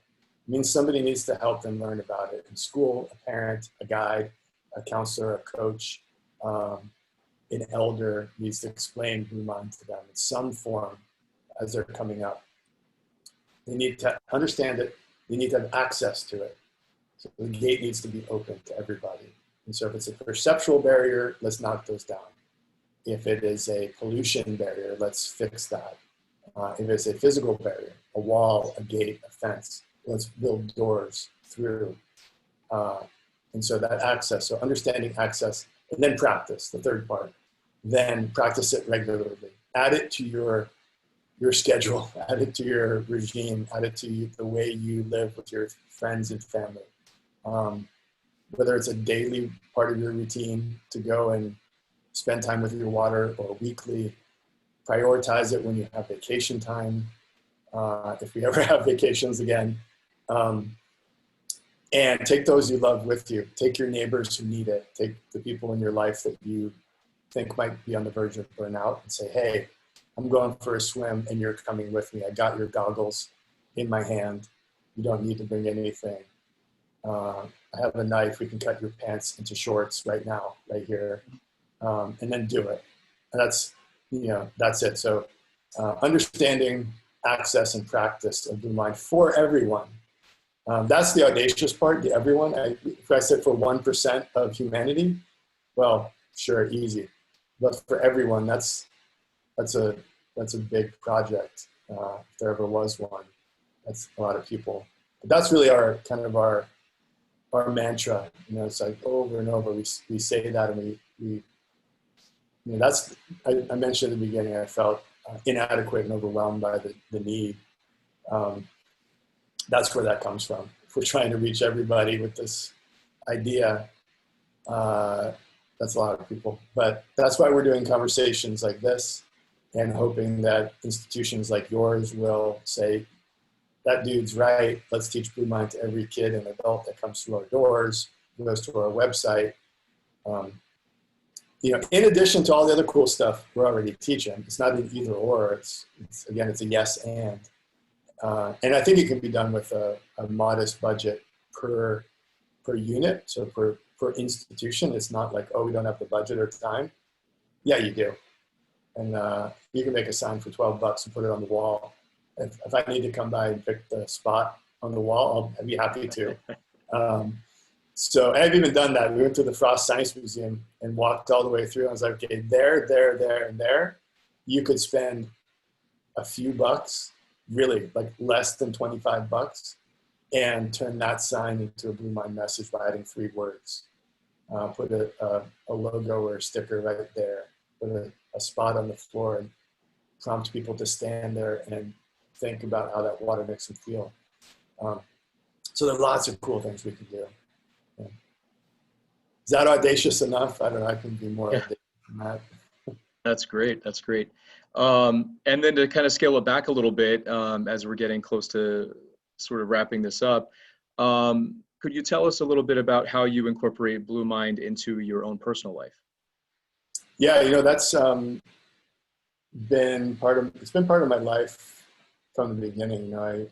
[SPEAKER 3] It means somebody needs to help them learn about it in school, a parent, a guide, a counselor, a coach, an elder needs to explain Blue Mind to them in some form as they're coming up. They need to understand it. They need to have access to it. So the gate needs to be open to everybody. And so if it's a perceptual barrier, let's knock those down. If it is a pollution barrier, let's fix that. If it's a physical barrier, a wall, a gate, a fence, let's build doors through. And so that access, so understanding access, and then practice, the third part. Then practice it regularly. Add it to your schedule, add it to your regime, add it to the way you live with your friends and family. Whether it's a daily part of your routine to go and spend time with your water, or weekly, prioritize it when you have vacation time, if we ever have vacations again. And take those you love with you. Take your neighbors who need it. Take the people in your life that you think might be on the verge of burnout and say, hey, I'm going for a swim and you're coming with me. I got your goggles in my hand. You don't need to bring anything. I have a knife. We can cut your pants into shorts right now, right here. And then do it. And that's it. So understanding, access, and practice of Blue Mind for everyone. That's the audacious part, the everyone. If I said for 1% of humanity, well, sure, easy. But for everyone, that's a big project. If there ever was one, that's a lot of people. But that's really our mantra. It's like over and over we say that, and we that's, I mentioned at the beginning, I felt inadequate and overwhelmed by the need. That's where that comes from. If we're trying to reach everybody with this idea, that's a lot of people. But that's why we're doing conversations like this, and hoping that institutions like yours will say, that dude's right, let's teach Blue Mind to every kid and adult that comes through our doors, goes to our website. In addition to all the other cool stuff we're already teaching, it's not an either or, it's a yes and. And I think it can be done with a modest budget per unit, so per institution. It's not like, oh, we don't have the budget or time. Yeah, you do. And you can make a sign for $12 and put it on the wall. If I need to come by and pick the spot on the wall, I'd be happy to. So I've even done that. We went to the Frost Science Museum and walked all the way through. I was like, okay, there, and there. You could spend a few bucks, really, like less than $25, and turn that sign into a Blue Mind message by adding 3 words. Put a logo or a sticker right there. Put a spot on the floor and prompt people to stand there and think about how that water makes them feel. So there are lots of cool things we can do. Yeah. Is that audacious enough? I don't know. I can be more audacious than that.
[SPEAKER 1] That's great. That's great. And then to kind of scale it back a little bit, as we're getting close to sort of wrapping this up, could you tell us a little bit about how you incorporate Blue Mind into your own personal life?
[SPEAKER 3] Yeah, that's been part of my life from the beginning. I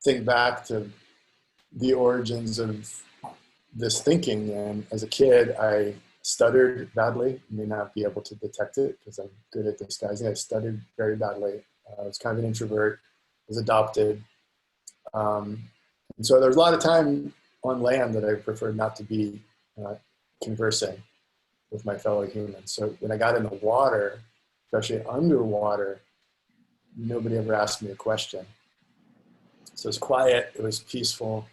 [SPEAKER 3] think back to the origins of this thinking, and as a kid, I stuttered badly. You may not be able to detect it because I'm good at disguising. I stuttered very badly. I was kind of an introvert, was adopted. And so there was a lot of time on land that I preferred not to be conversing with my fellow humans. So when I got in the water, especially underwater, nobody ever asked me a question. So it was quiet, it was peaceful.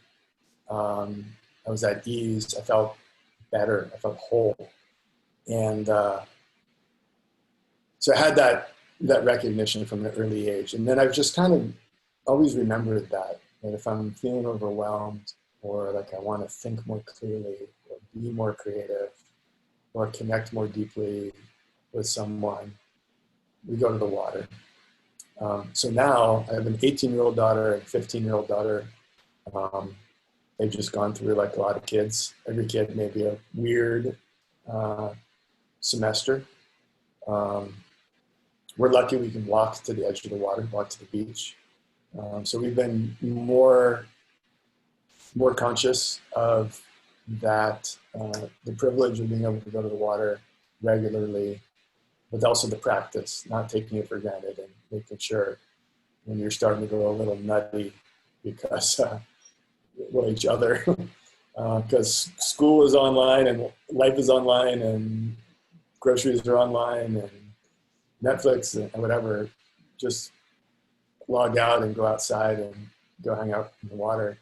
[SPEAKER 3] I was at ease, I felt better, I felt whole. And so I had that recognition from an early age. And then I've just kind of always remembered that if I'm feeling overwhelmed, or like I want to think more clearly, or be more creative, or connect more deeply with someone, we go to the water. So now I have an 18-year-old daughter and 15-year-old daughter. They've just gone through, like a lot of kids, every kid maybe a weird semester. We're lucky we can walk to the edge of the water, walk to the beach. So we've been more conscious of that, the privilege of being able to go to the water regularly, but also the practice, not taking it for granted, and making sure when you're starting to go a little nutty because each other, because school is online and life is online and groceries are online and Netflix and whatever, just log out and go outside and go hang out in the water.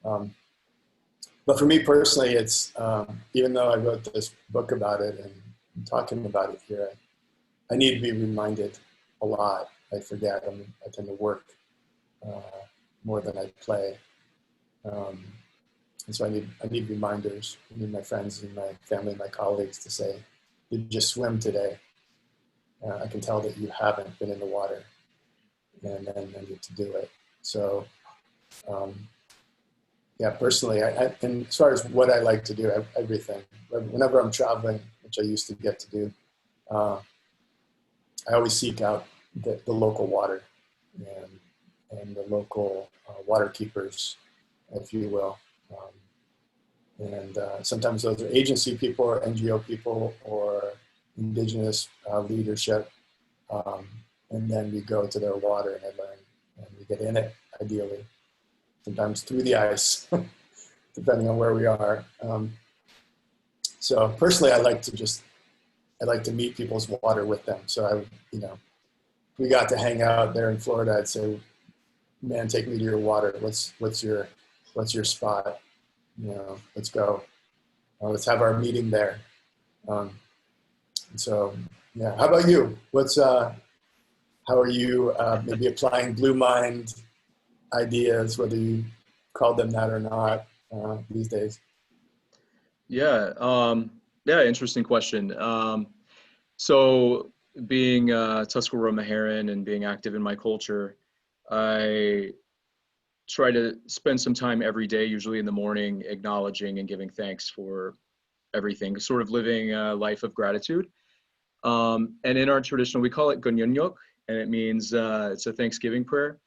[SPEAKER 3] But for me personally, it's, even though I wrote this book about it and I'm talking about it here, I need to be reminded a lot. I forget. I tend to work more than I play. And so I need reminders. I need my friends and my family and my colleagues to say, did you swim today? I can tell that you haven't been in the water, and then I need to do it. So, yeah, personally, and as far as what I like to do, everything. Whenever I'm traveling, which I used to get to do, I always seek out the local water and the local water keepers, if you will. And sometimes those are agency people or NGO people or indigenous leadership. And then we go to their water and I learn, and we get in it, ideally, sometimes through the ice, depending on where we are. So personally, I like to meet people's water with them. So we got to hang out there in Florida. I'd say, man, take me to your water. What's your spot? Let's go. Let's have our meeting there. And so, yeah. How about you? How are you maybe applying Blue Mind ideas, whether you call them that or not, these days?
[SPEAKER 1] Yeah. Interesting question. So being Tuscarora Meherrin and being active in my culture, I try to spend some time every day, usually in the morning, acknowledging and giving thanks for everything, sort of living a life of gratitude. And in our traditional, we call it Gunyunyok, and it means it's a Thanksgiving prayer.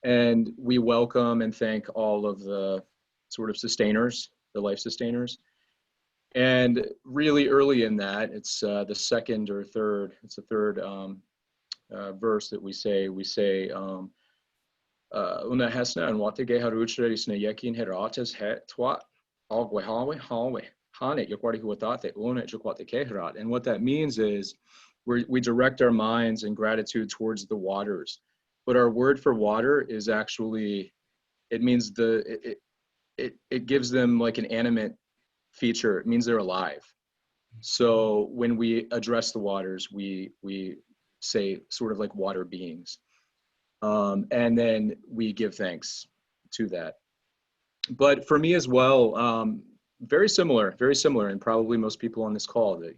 [SPEAKER 1] And we welcome and thank all of the sort of sustainers, the life sustainers. And really early in that, it's the second or third, it's the third verse that we say, Una hasna and what ge haruchra is na yakin heratas het twat alwe halwe hanet yokwari huatate una jukwate keharat. And what that means is we direct our minds in gratitude towards the waters. But our word for water is actually, it means it gives them like an animate feature. It means they're alive. So when we address the waters, we say sort of like water beings. And then we give thanks to that. But for me as well, very similar, and probably most people on this call, that,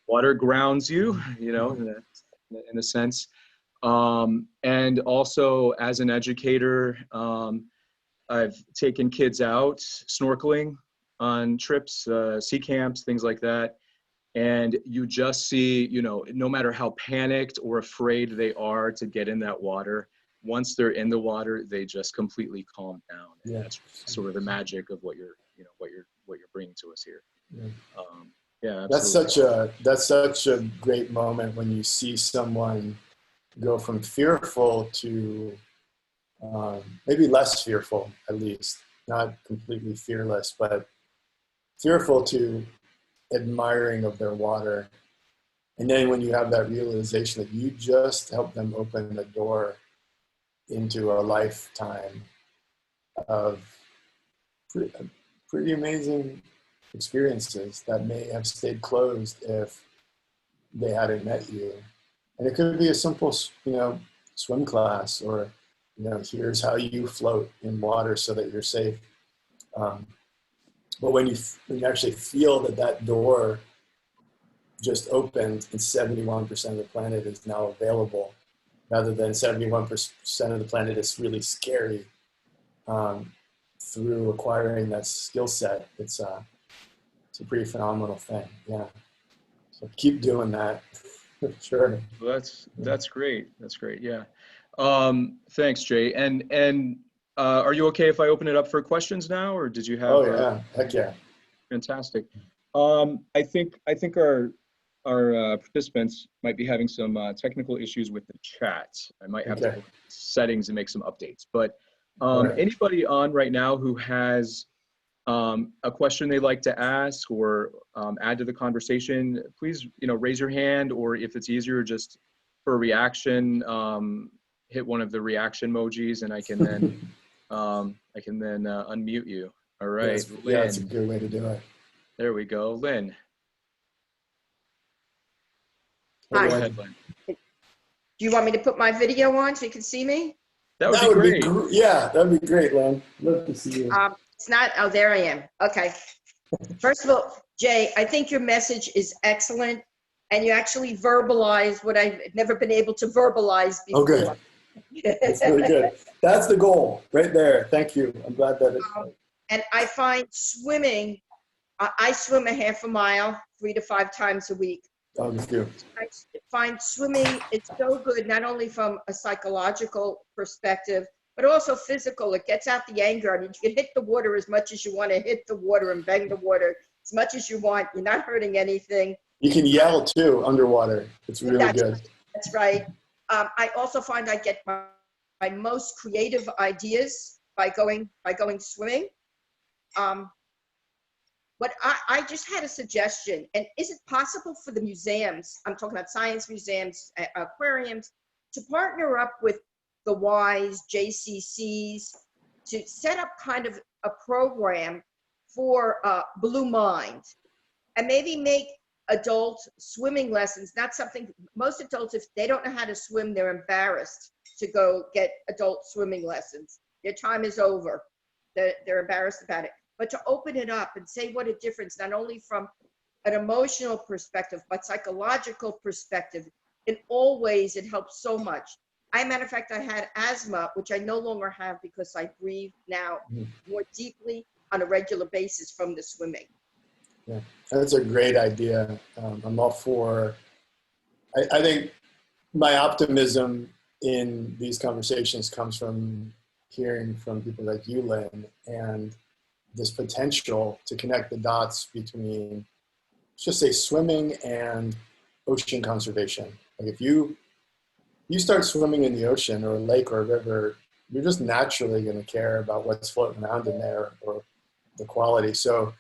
[SPEAKER 1] water grounds you, in a sense. And also as an educator, I've taken kids out snorkeling on trips, sea camps, things like that. And you just see, no matter how panicked or afraid they are to get in that water, once they're in the water, they just completely calm down. And that's sort of the magic of what you're bringing to us here. Yeah, absolutely.
[SPEAKER 3] That's such a great moment when you see someone go from fearful to maybe less fearful, at least, not completely fearless, but fearful to admiring of their water. And then when you have that realization that you just help them open the door into a lifetime of pretty amazing experiences that may have stayed closed if they hadn't met you. And it could be a simple, swim class, or, here's how you float in water so that you're safe. But when you actually feel that door just opened and 71% of the planet is now available, rather than 71% of the planet is really scary, through acquiring that skill set, it's a pretty phenomenal thing. Yeah. So keep doing that. Sure.
[SPEAKER 1] Well, that's great. That's great. Yeah. Thanks, Jay. And are you okay if I open it up for questions now, or did you have?
[SPEAKER 3] Oh yeah, heck yeah.
[SPEAKER 1] Fantastic. I think our participants might be having some technical issues with the chat. I might have to go to settings and make some updates. But anybody on right now who has a question they'd like to ask or add to the conversation, please raise your hand, or if it's easier, just for a reaction, hit one of the reaction emojis, and I can then unmute you. All right,
[SPEAKER 3] yes, Lynn. Yeah, that's a good way to do it.
[SPEAKER 1] There we go, Lynn.
[SPEAKER 4] Hi.
[SPEAKER 1] Go ahead, Lynn.
[SPEAKER 4] Do you want me to put my video on so you can see me?
[SPEAKER 1] That would be great.
[SPEAKER 3] Yeah, that'd be great, Lynn. Love to see you.
[SPEAKER 4] It's not. Oh, there I am. Okay. First of all, Jay, I think your message is excellent, and you actually verbalize what I've never been able to verbalize before.
[SPEAKER 3] Oh, good. That's really good. That's the goal right there. Thank you. I'm glad that
[SPEAKER 4] and I find swimming, I swim a half a mile 3 to 5 times a week.
[SPEAKER 3] Oh, you do.
[SPEAKER 4] I find swimming, it's so good, not only from a psychological perspective, but also physical. It gets out the anger. I mean, you can hit the water as much as you want to hit the water and bang the water as much as you want. You're not hurting anything.
[SPEAKER 3] You can yell too underwater. It's really
[SPEAKER 4] That's,
[SPEAKER 3] good.
[SPEAKER 4] that's right. I also find I get my most creative ideas by going swimming. But I just had a suggestion. And is it possible for the museums, I'm talking about science museums, aquariums, to partner up with the Ys, JCCs, to set up kind of a program for Blue Mind, and maybe make adult swimming lessons, not something, most adults, if they don't know how to swim, they're embarrassed to go get adult swimming lessons. Their time is over. They're embarrassed about it. But to open it up and say what a difference, not only from an emotional perspective, but psychological perspective, in all ways, it helps so much. Matter of fact, I had asthma, which I no longer have because I breathe now more deeply on a regular basis from the swimming.
[SPEAKER 3] Yeah, that's a great idea. I'm all for, I think my optimism in these conversations comes from hearing from people like you, Lynn, and this potential to connect the dots between, let's just say, swimming and ocean conservation. Like if you start swimming in the ocean or a lake or a river, you're just naturally going to care about what's floating around in there or the quality. So,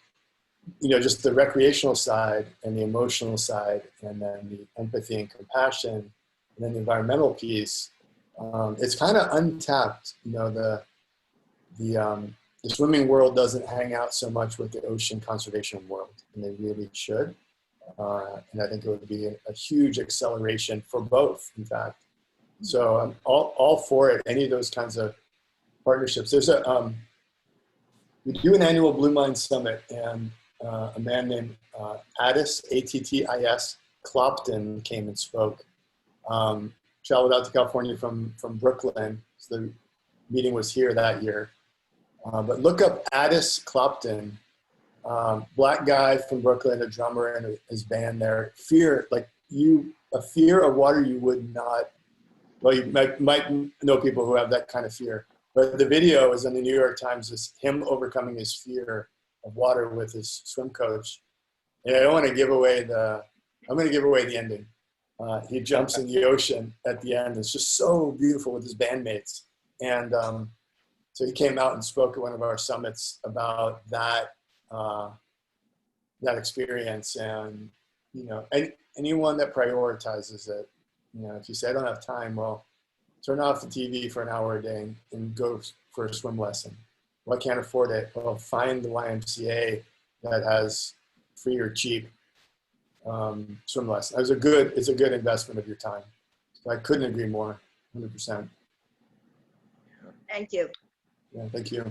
[SPEAKER 3] you know, just the recreational side and the emotional side, and then the empathy and compassion, and then the environmental piece, it's kind of untapped. You know, the swimming world doesn't hang out so much with the ocean conservation world, and they really should. And I think it would be a huge acceleration for both, in fact. So I'm all for it, any of those kinds of partnerships. There's we do an annual Blue Mind Summit, and a man named Attis, Attis, Clopton came and spoke. Traveled out to California from Brooklyn, so the meeting was here that year. But look up Attis Clopton, black guy from Brooklyn, a drummer in his band there. A fear of water you would not, well, you might know people who have that kind of fear. But the video is in the New York Times, is him overcoming his fear of water with his swim coach. And I don't want to give away I'm going to give away the ending. He jumps in the ocean at the end. It's just so beautiful with his bandmates. And so he came out and spoke at one of our summits about that experience. And, you know, anyone that prioritizes it, you know, if you say I don't have time, well, turn off the TV for an hour a day and go for a swim lesson. Well, I can't afford it. Well, find the YMCA that has free or cheap swim lesson. It's a good investment of your time. So I couldn't agree more, 100%.
[SPEAKER 4] Thank you.
[SPEAKER 3] Yeah, thank you.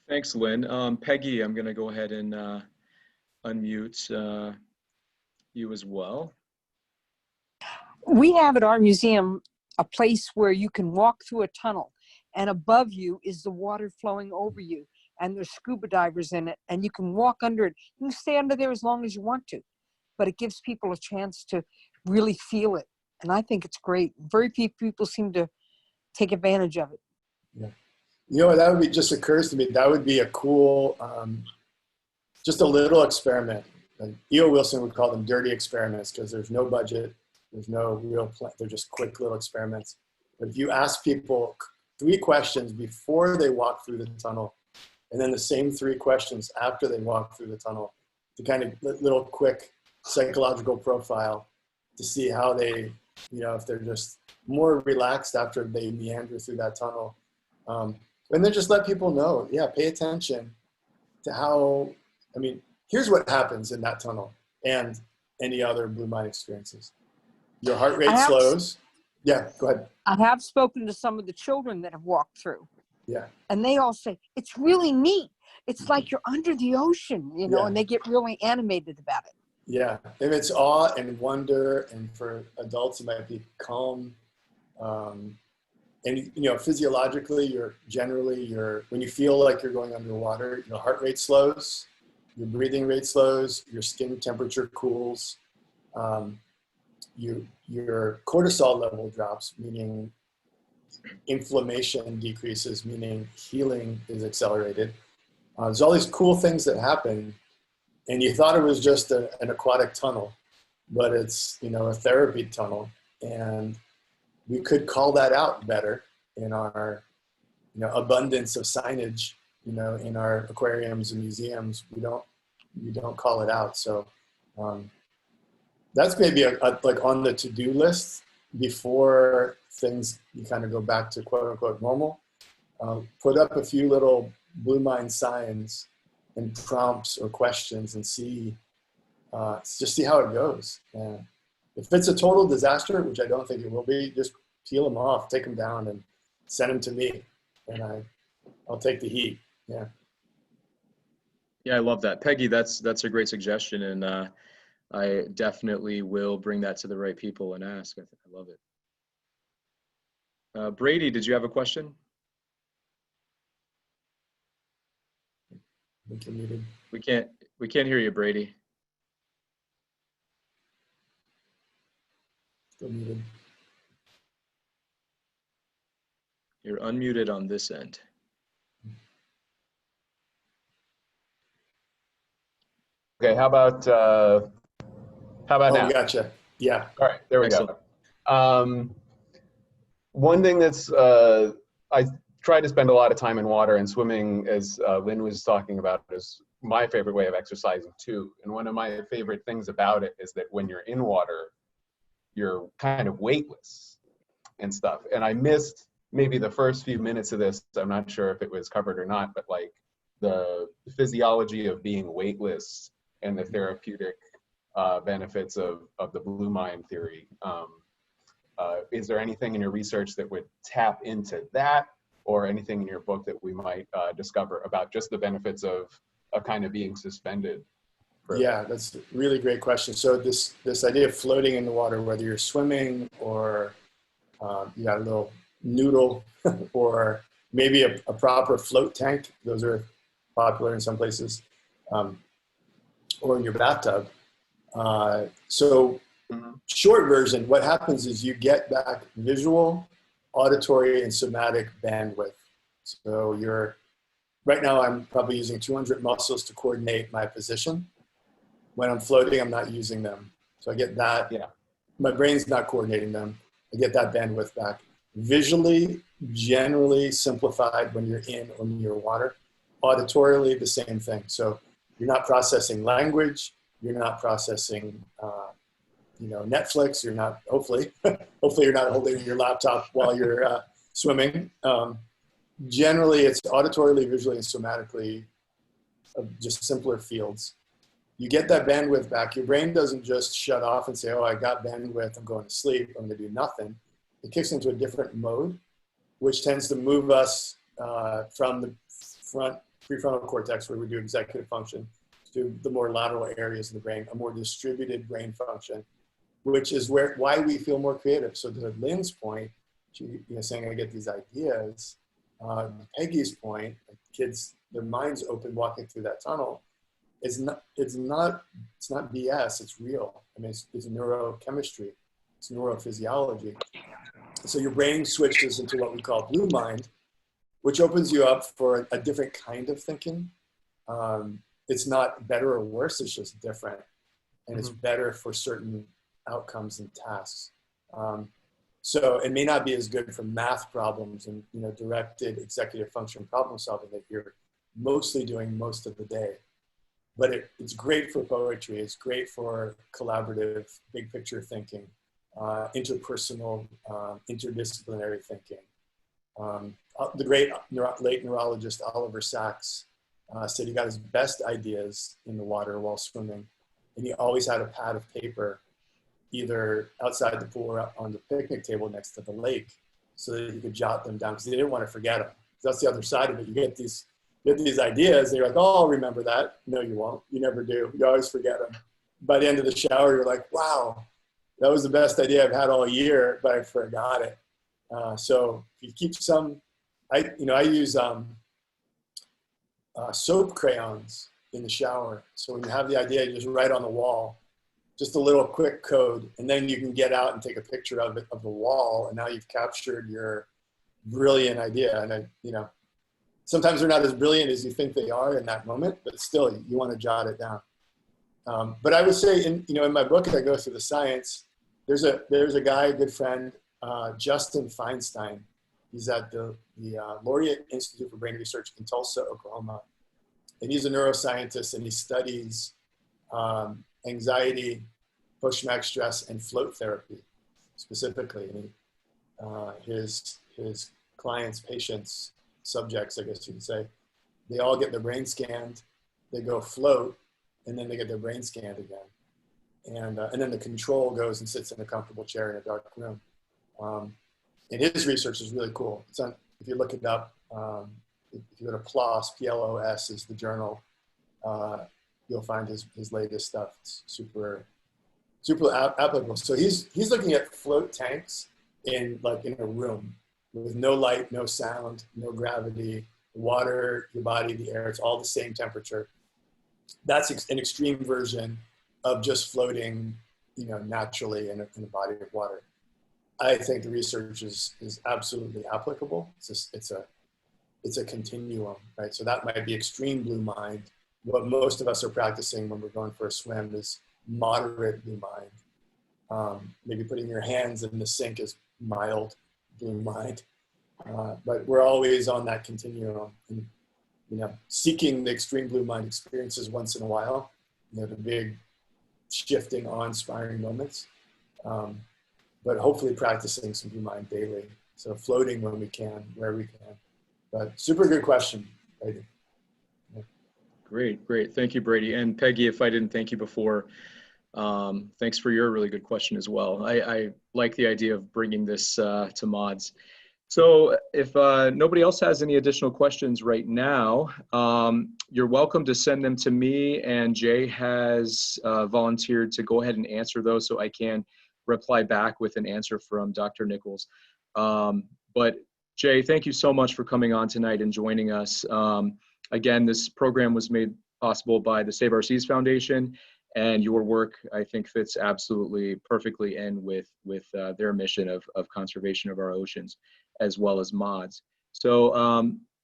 [SPEAKER 1] Thanks, Lynn. Peggy, I'm going to go ahead and unmute you as well.
[SPEAKER 5] We have at our museum a place where you can walk through a tunnel, and above you is the water flowing over you, and there's scuba divers in it, and you can walk under it. You can stay under there as long as you want to, but it gives people a chance to really feel it, and I think it's great. Very few people seem to take advantage of it.
[SPEAKER 3] Yeah. You know what, that would be, just occurs to me, that would be a cool, just a little experiment. Like E.O. Wilson would call them dirty experiments because there's no budget, there's no real plan, they're just quick little experiments. But if you ask people 3 questions before they walk through the tunnel, and then the same 3 questions after they walk through the tunnel, to kind of little quick psychological profile to see how they, you know, if they're just more relaxed after they meander through that tunnel. And then just let people know, yeah, pay attention to how, I mean, here's what happens in that tunnel and any other Blue Mind experiences. Your heart rate slows. Yeah, go ahead.
[SPEAKER 5] I have spoken to some of the children that have walked through.
[SPEAKER 3] Yeah.
[SPEAKER 5] And they all say, it's really neat. It's like you're under the ocean, you know,
[SPEAKER 3] Yeah.
[SPEAKER 5] and they get really animated about it.
[SPEAKER 3] Yeah, and it's awe and wonder, and for adults it might be calm. And you know, physiologically, when you feel like you're going underwater, your heart rate slows, your breathing rate slows, your skin temperature cools, your cortisol level drops, meaning inflammation decreases, meaning healing is accelerated. There's all these cool things that happen, and you thought it was just an aquatic tunnel, but it's, a therapy tunnel. And we could call that out better in our, abundance of signage, in our aquariums and museums. We don't call it out. So that's maybe like on the to-do list before things you kind of go back to quote unquote normal. Put up a few little Blue Mind signs and prompts or questions and just see how it goes. And if it's a total disaster, which I don't think it will be, just peel them off, take them down, and send them to me, and I'll take the heat. Yeah.
[SPEAKER 1] Yeah, I love that, Peggy. That's a great suggestion, and I definitely will bring that to the right people and ask. I love it. Brady, did you have a question? We can't hear you, Brady.
[SPEAKER 3] Still muted.
[SPEAKER 1] You're unmuted on this end.
[SPEAKER 6] Okay, how about now?
[SPEAKER 3] Gotcha. Yeah.
[SPEAKER 6] All right, there we
[SPEAKER 1] Excellent.
[SPEAKER 6] go. One thing that's, I try to spend a lot of time in water, and swimming, as Lynn was talking about, is my favorite way of exercising too. And one of my favorite things about it is that when you're in water, you're kind of weightless and stuff. And I missed maybe the first few minutes of this. I'm not sure if it was covered or not, but like the physiology of being weightless and the therapeutic benefits of the Blue Mind theory. Is there anything in your research that would tap into that, or anything in your book that we might discover about just the benefits of kind of being suspended?
[SPEAKER 3] Yeah, that's a really great question. So this idea of floating in the water, whether you're swimming or you got a little noodle or maybe a proper float tank, those are popular in some places, or in your bathtub. Short version, what happens is you get back visual, auditory, and somatic bandwidth. So right now I'm probably using 200 muscles to coordinate my position. When I'm floating, I'm not using them. So I get that.
[SPEAKER 6] Yeah.
[SPEAKER 3] My brain's not coordinating them. I get that bandwidth back. Visually, generally simplified when you're in or near water. Auditorily, the same thing. So you're not processing language. You're not processing, Netflix. You're not, hopefully you're not holding your laptop while you're swimming. Generally, it's auditorily, visually, and somatically just simpler fields. You get that bandwidth back. Your brain doesn't just shut off and say, oh, I got bandwidth, I'm going to sleep, I'm going to do nothing. It kicks into a different mode, which tends to move us from the front prefrontal cortex, where we do executive function, to the more lateral areas of the brain, a more distributed brain function, which is why we feel more creative. So to Lynn's point, she saying I get these ideas, Peggy's point, kids, their minds open walking through that tunnel. It's not BS, it's real. I mean, it's neurochemistry, it's neurophysiology. So your brain switches into what we call Blue Mind, which opens you up for a different kind of thinking. It's not better or worse, it's just different. And it's better for certain outcomes and tasks. So it may not be as good for math problems and directed executive function problem solving that you're mostly doing most of the day. But it's great for poetry. It's great for collaborative, big picture thinking, interpersonal, interdisciplinary thinking. The great late neurologist Oliver Sacks said he got his best ideas in the water while swimming. And he always had a pad of paper, either outside the pool or on the picnic table next to the lake, so that he could jot them down, because he didn't want to forget them. That's the other side of it. You get these ideas, and you're like, oh, I'll remember that. No, you won't. You never do. You always forget them. By the end of the shower, you're like, wow, that was the best idea I've had all year, but I forgot it. So if you keep some, I use soap crayons in the shower. So when you have the idea, you just write on the wall, just a little quick code, and then you can get out and take a picture of it, of the wall, and now you've captured your brilliant idea. And sometimes they're not as brilliant as you think they are in that moment, but still, you want to jot it down. But I would say, in my book, I go through the science. There's a guy, a good friend, Justin Feinstein. He's at the Laureate Institute for Brain Research in Tulsa, Oklahoma. And he's a neuroscientist, and he studies anxiety, post-traumatic stress, and float therapy specifically. And his clients, patients, subjects, I guess you could say, they all get their brain scanned, they go float, and then they get their brain scanned again. And then the control goes and sits in a comfortable chair in a dark room. And his research is really cool. It's on, if you look it up, if you go to PLOS, PLOS is the journal, you'll find his latest stuff. It's super applicable. So he's looking at float tanks in a room with no light, no sound, no gravity, water, your body, the air, it's all the same temperature. That's an extreme version of just floating, naturally in a body of water. I think the research is absolutely applicable. It's a continuum, right? So that might be extreme blue mind. What most of us are practicing when we're going for a swim is moderate blue mind. Maybe putting your hands in the sink is mild blue mind. But we're always on that continuum, and, seeking the extreme blue mind experiences once in a while, the big shifting, awe-inspiring moments. But hopefully practicing some blue mind daily. So floating when we can, where we can. But super good question, Brady. Yeah.
[SPEAKER 1] Great. Thank you, Brady. And Peggy, if I didn't thank you before, thanks for your really good question as well. I like the idea of bringing this to mods. So if nobody else has any additional questions right now, you're welcome to send them to me, and Jay has volunteered to go ahead and answer those, so I can reply back with an answer from Dr. Nichols. But Jay, thank you so much for coming on tonight and joining us. Again, this program was made possible by the Save Our Seas Foundation, and your work, I think, fits absolutely perfectly in with their mission of conservation of our oceans, as well as mods. So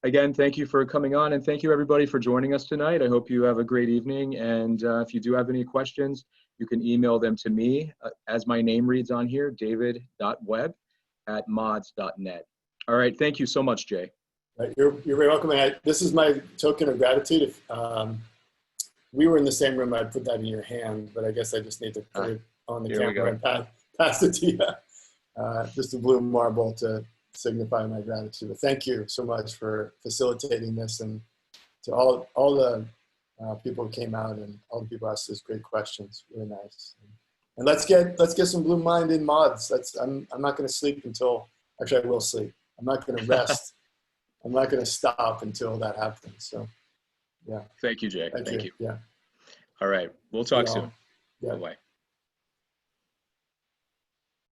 [SPEAKER 1] again, thank you for coming on, and thank you everybody for joining us tonight. I hope you have a great evening, and if you do have any questions, you can email them to me, as my name reads on here, david.webb@mods.net. All right, thank you so much, Jay.
[SPEAKER 3] You're very welcome. And this is my token of gratitude. If we were in the same room, I'd put that in your hand, but I guess I just need to put it on the camera and pass it to you. Just a blue marble to signify my gratitude. But thank you so much for facilitating this, and to all the people who came out and all the people asked those great questions. Really nice. And let's get some blue mind in mods. I'm not going to sleep until, actually I will sleep. I'm not going to rest. I'm not going to stop until that happens. So, yeah.
[SPEAKER 1] Thank you, Jay. Thank you.
[SPEAKER 3] Yeah.
[SPEAKER 1] All right. We'll talk soon.
[SPEAKER 3] Yeah.
[SPEAKER 1] Bye-bye.